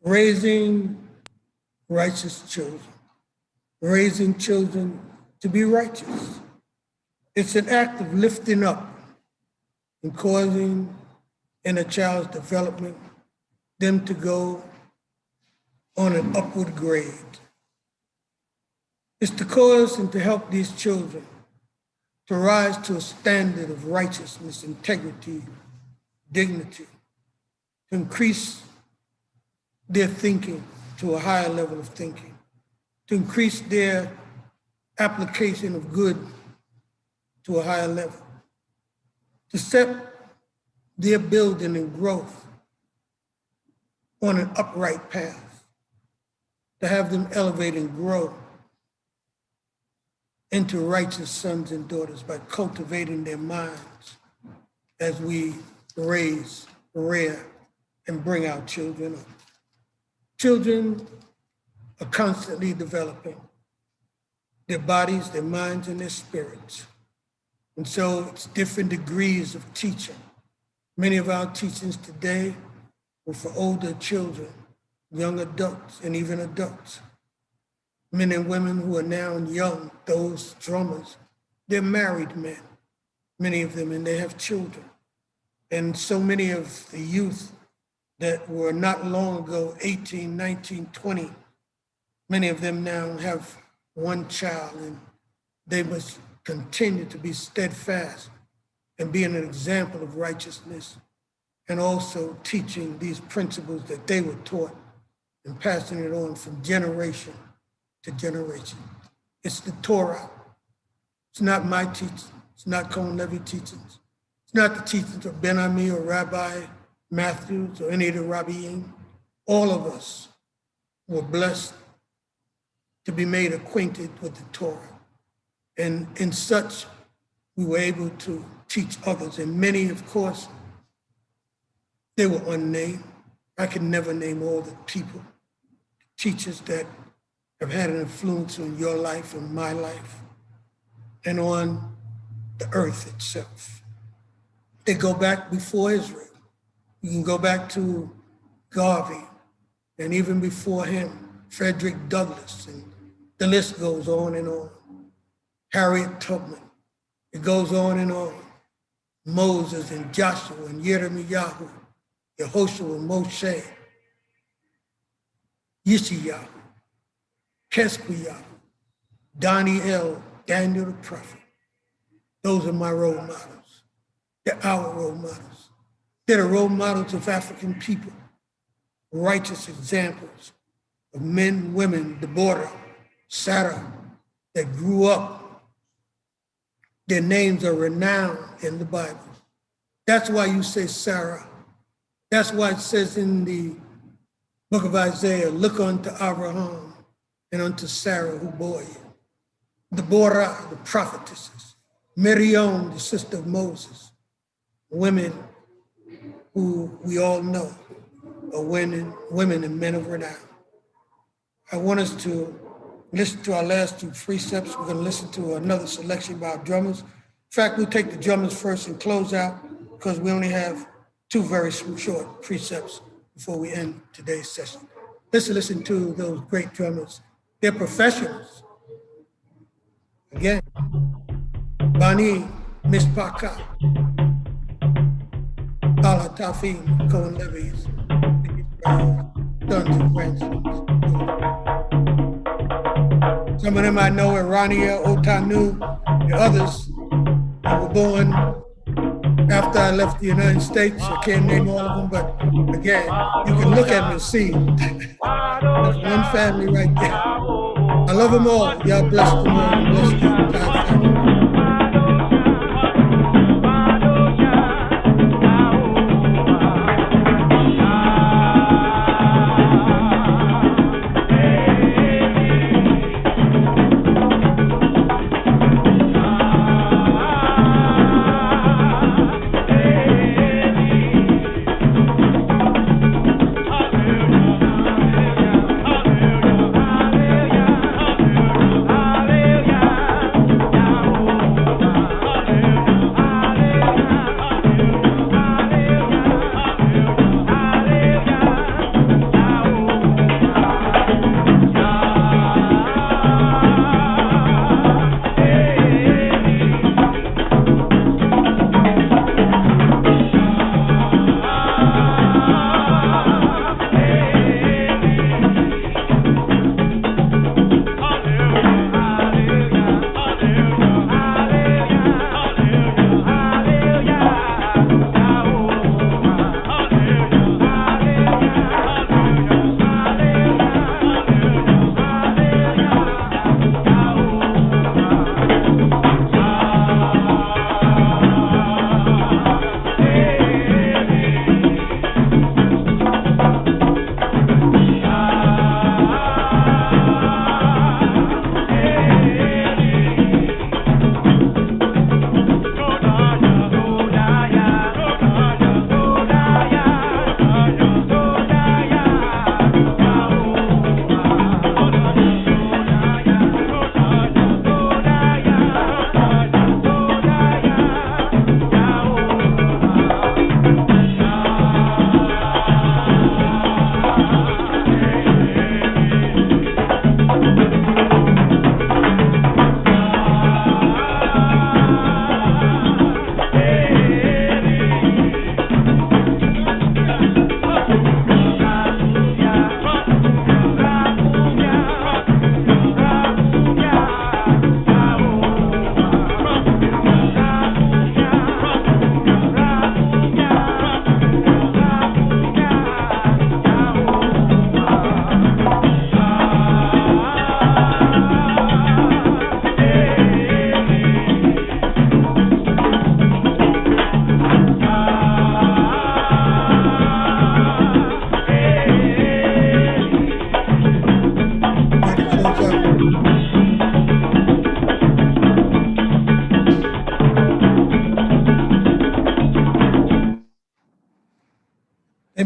Raising righteous children, raising children to be righteous. It's an act of lifting up and causing in a child's development them to go on an upward grade. It's to cause and to help these children to rise to a standard of righteousness, integrity, dignity, to increase their thinking to a higher level of thinking, to increase their application of good to a higher level, to set their building and growth on an upright path, to have them elevate and grow into righteous sons and daughters by cultivating their minds as we raise, rear, and bring our children up. Children are constantly developing their bodies, their minds, and their spirits. And so it's different degrees of teaching. Many of our teachings today were for older children, young adults, and even adults. Men and women who are now young, those drummers, they're married men, many of them, and they have children. And so many of the youth that were not long ago, 18, 19, 20, many of them now have one child, and they must continue to be steadfast and being an example of righteousness, and also teaching these principles that they were taught and passing it on from generation to generation. It's the Torah. It's not my teaching. It's not Cohane Levy teachings. It's not the teachings of Ben Ami or Rabbi Matthews or any of the Rabbiim. All of us were blessed to be made acquainted with the Torah. And in such, we were able to teach others. And many, of course, they were unnamed. I can never name all the people, teachers that have had an influence on your life and my life and on the earth itself. They go back before Israel. You can go back to Garvey, and even before him, Frederick Douglass, and the list goes on and on. Harriet Tubman, it goes on and on. Moses and Joshua and Yirmiyahu, Yehoshua, Moshe, Yeshayahu, Kesquiyahu, Daniel, Daniel the prophet. Those are my role models. They're our role models. They're the role models of African people, righteous examples of men, women, Deborah, Sarah, that grew up. Their names are renowned in the Bible. That's why you say Sarah. That's why it says in the book of Isaiah, look unto Abraham and unto Sarah who bore you. Deborah, the prophetesses. Miriam, the sister of Moses. Women who we all know are women and men of renown. I want us to listen to our last two precepts. We're going to listen to another selection by our drummers. In fact, we'll take the drummers first and close out because we only have two very short precepts before we end today's session. Let's listen to those great drummers. They're professionals. Again, Bani Mispaka, Allah Tafim, Cohane Levy's sons and grandsons. Some of them I know, Irania, Otanu, the others were born after I left the United States. I can't name all of them, but again, you can look at them and see. That's one family right there. I love them all. Y'all bless them all and bless the entire family.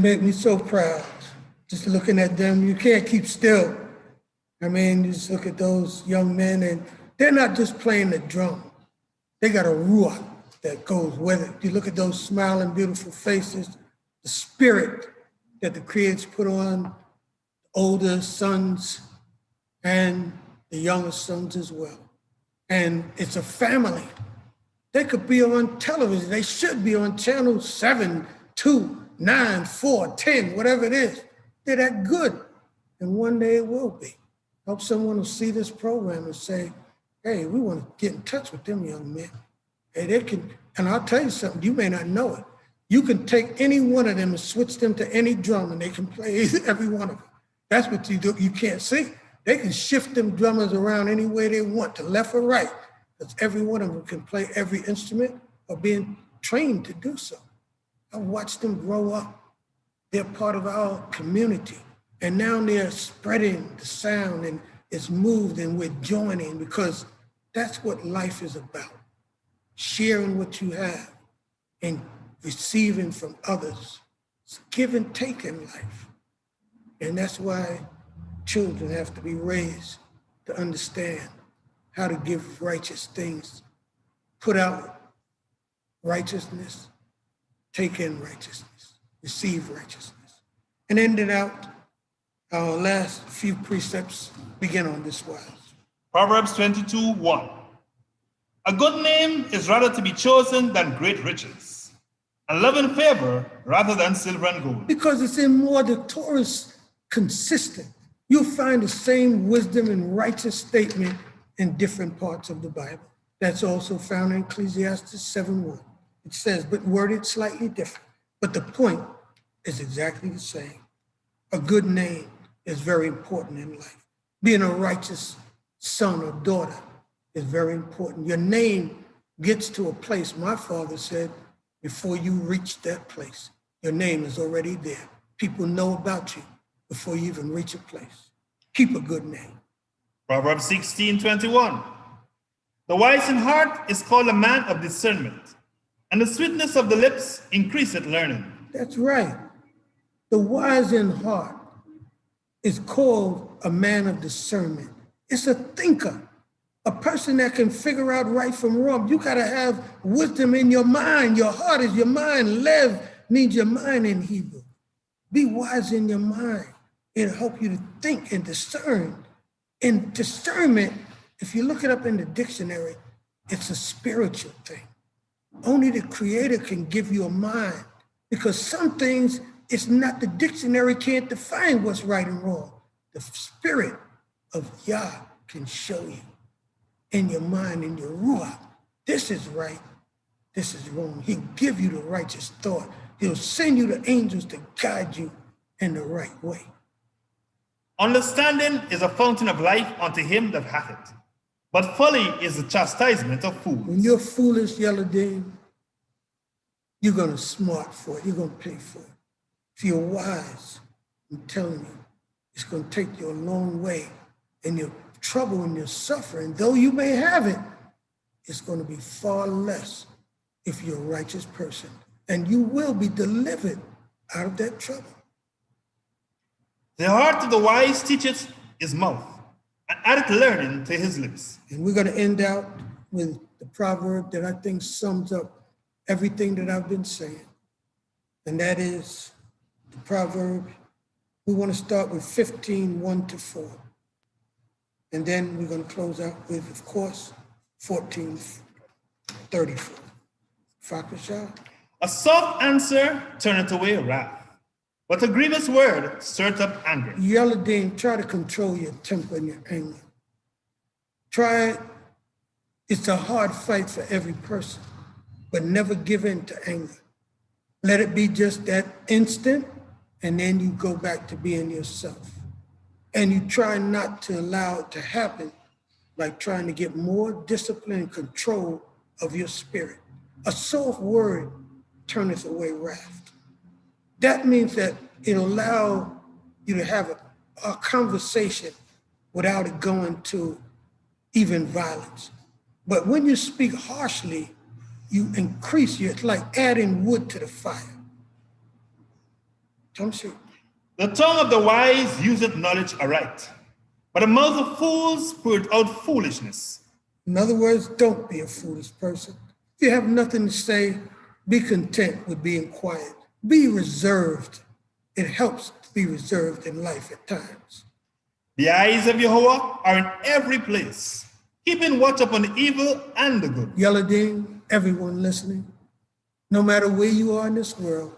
make me so proud. Just looking at them, you can't keep still. I mean, you just look at those young men, and they're not just playing the drum. They got a ruach that goes with it. You look at those smiling, beautiful faces, the spirit that the Creator's put on older sons and the younger sons as well. And it's a family. They could be on television. They should be on channel 7, 2, 9, 4, 10, whatever it is. They're that good. And one day it will be. Hope someone will see this program and say, hey, we want to get in touch with them young men. Hey, they can, and I'll tell you something, you may not know it. You can take any one of them and switch them to any drum and they can play every one of them. That's what you do, you can't see. They can shift them drummers around any way they want, to left or right, because every one of them can play every instrument or being trained to do so. I watched them grow up. They're part of our community. And now they're spreading the sound and it's moved and we're joining, because that's what life is about. Sharing what you have and receiving from others. It's give and take in life. And that's why children have to be raised to understand how to give righteous things, put out righteousness, take in righteousness, receive righteousness. And ended out, our last few precepts begin on this wise. Proverbs 22:1. A good name is rather to be chosen than great riches, and love and favor rather than silver and gold. Because it's in more the Torah's consistent. You'll find the same wisdom and righteous statement in different parts of the Bible. That's also found in Ecclesiastes 7:1. It says, but worded slightly different. But the point is exactly the same. A good name is very important in life. Being a righteous son or daughter is very important. Your name gets to a place, my father said, before you reach that place, your name is already there. People know about you before you even reach a place. Keep a good name. Proverbs 16:21. The wise in heart is called a man of discernment, and the sweetness of the lips increaseth learning. That's right. The wise in heart is called a man of discernment. It's a thinker, a person that can figure out right from wrong. You gotta have wisdom in your mind. Your heart is your mind. Lev means your mind in Hebrew. Be wise in your mind. It'll help you to think and discern. And discernment, if you look it up in the dictionary, it's a spiritual thing. Only the Creator can give you a mind, because some things, it's not, the dictionary can't define what's right and wrong. The spirit of Yah can show you in your mind, in your ruach, this is right, this is wrong. He'll give you the righteous thought. He'll send you the angels to guide you in the right way. Understanding is a fountain of life unto him that hath it, but folly is the chastisement of fools. When you're foolish, Yeladin, you're gonna smart for it, you're gonna pay for it. If you're wise, I'm telling you, it's gonna take you a long way, and your trouble and your suffering, though you may have it, it's gonna be far less if you're a righteous person, and you will be delivered out of that trouble. The heart of the wise teacheth his mouth, and addeth learning to his lips. And we're gonna end out with the proverb that I think sums up everything that I've been saying. And that is the proverb. We wanna start with 15:1-4. And then we're gonna close out with, of course, 14:34. Fakashah. A soft answer turneth away wrath, but a grievous word stirreth up anger. Yeladin, try to control your temper and your anger. Try it. It's a hard fight for every person, but never give in to anger. Let it be just that instant, and then you go back to being yourself. And you try not to allow it to happen by trying to get more discipline and control of your spirit. A soft word turneth away wrath. That means that it'll allow you to have a conversation without it going to even violence. But when you speak harshly, you increase it's like adding wood to the fire. Tamshik. The tongue of the wise useth knowledge aright, but the mouth of fools poured out foolishness. In other words, don't be a foolish person. If you have nothing to say, be content with being quiet. Be reserved. It helps to be reserved in life at times. The eyes of Yahweh are in every place, keeping watch upon the evil and the good. Yeladim, everyone listening, no matter where you are in this world,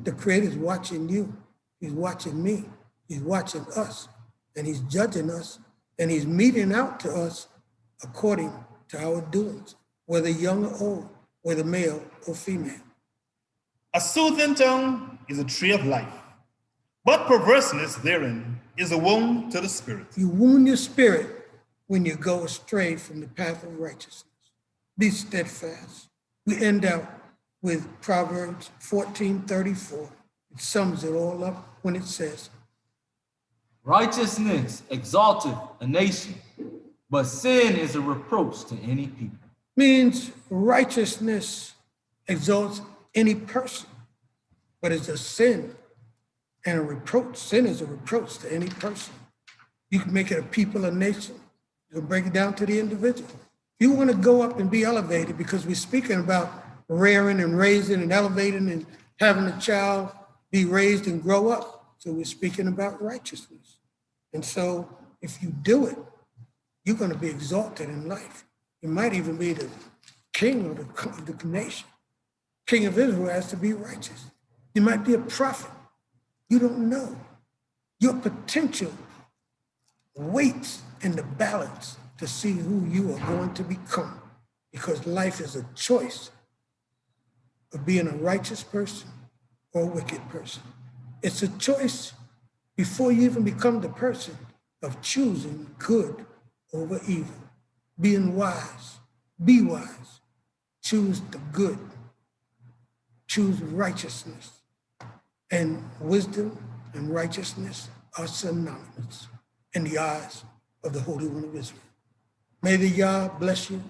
the Creator is watching you. He's watching me. He's watching us. And he's judging us. And he's meting out to us according to our doings, whether young or old, whether male or female. A soothing tongue is a tree of life, but perverseness therein is a wound to the spirit. You wound your spirit when you go astray from the path of righteousness. Be steadfast. We end out with Proverbs 14:34. It sums it all up when it says, Righteousness exalteth a nation, but sin is a reproach to any people. Means righteousness exalts any person, but it's a sin and a reproach. Sin is a reproach to any person. You can make it a people, a nation. You can break it down to the individual. You want to go up and be elevated, because we're speaking about rearing and raising and elevating and having a child be raised and grow up. So we're speaking about righteousness. And so if you do it, you're going to be exalted in life. You might even be the king of the nation. King of Israel has to be righteous. You might be a prophet. You don't know. Your potential waits in the balance to see who you are going to become, because life is a choice of being a righteous person or a wicked person. It's a choice before you even become the person of choosing good over evil, being wise. Be wise. Choose the good. Choose righteousness. And wisdom and righteousness are synonymous in the eyes of the Holy One of Israel. May the Yah bless you.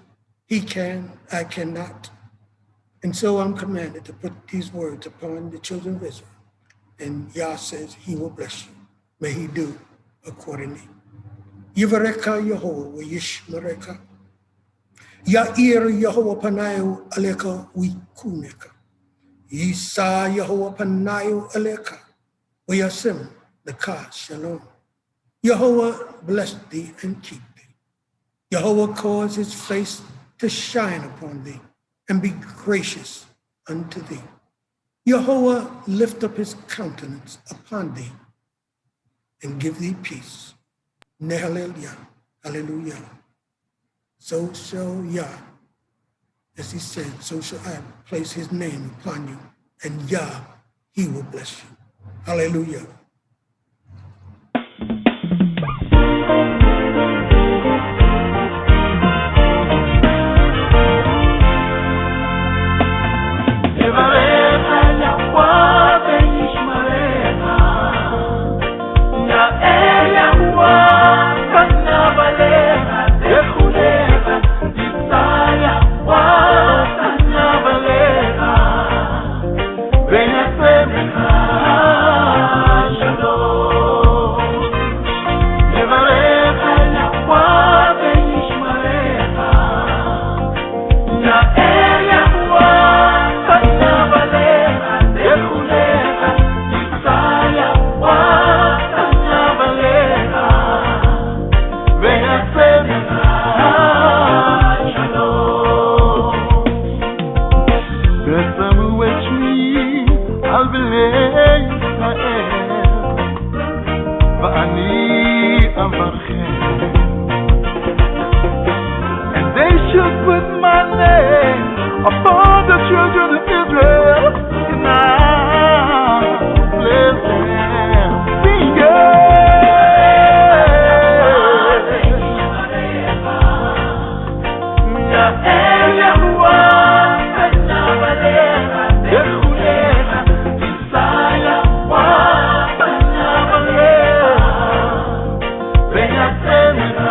He can, I cannot. And so I'm commanded to put these words upon the children of Israel. And Yah says he will bless you. May he do accordingly. Yivareka Yehovah wa yishmareka. Ya'ir Yehovah panayu aleka wikuneka. Yisa Yehovah panayu aleka. Wa yasim leka shalom. Yehovah bless thee and keep thee. Yehovah cause his face to shine upon thee and be gracious unto thee. Yehovah lift up his countenance upon thee and give thee peace. Hallelujah, hallelujah. So shall Yah, as he said, so shall I place his name upon you, and Yah, he will bless you. Hallelujah. Venha ser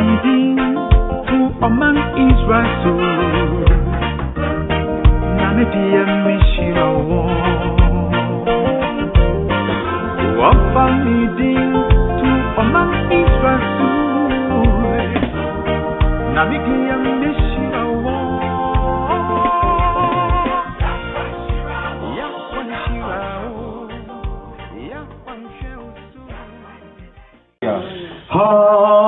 meeting to among Israel. Namidia Mishira meeting to among Israel. Namidia Mishira Hallelujah.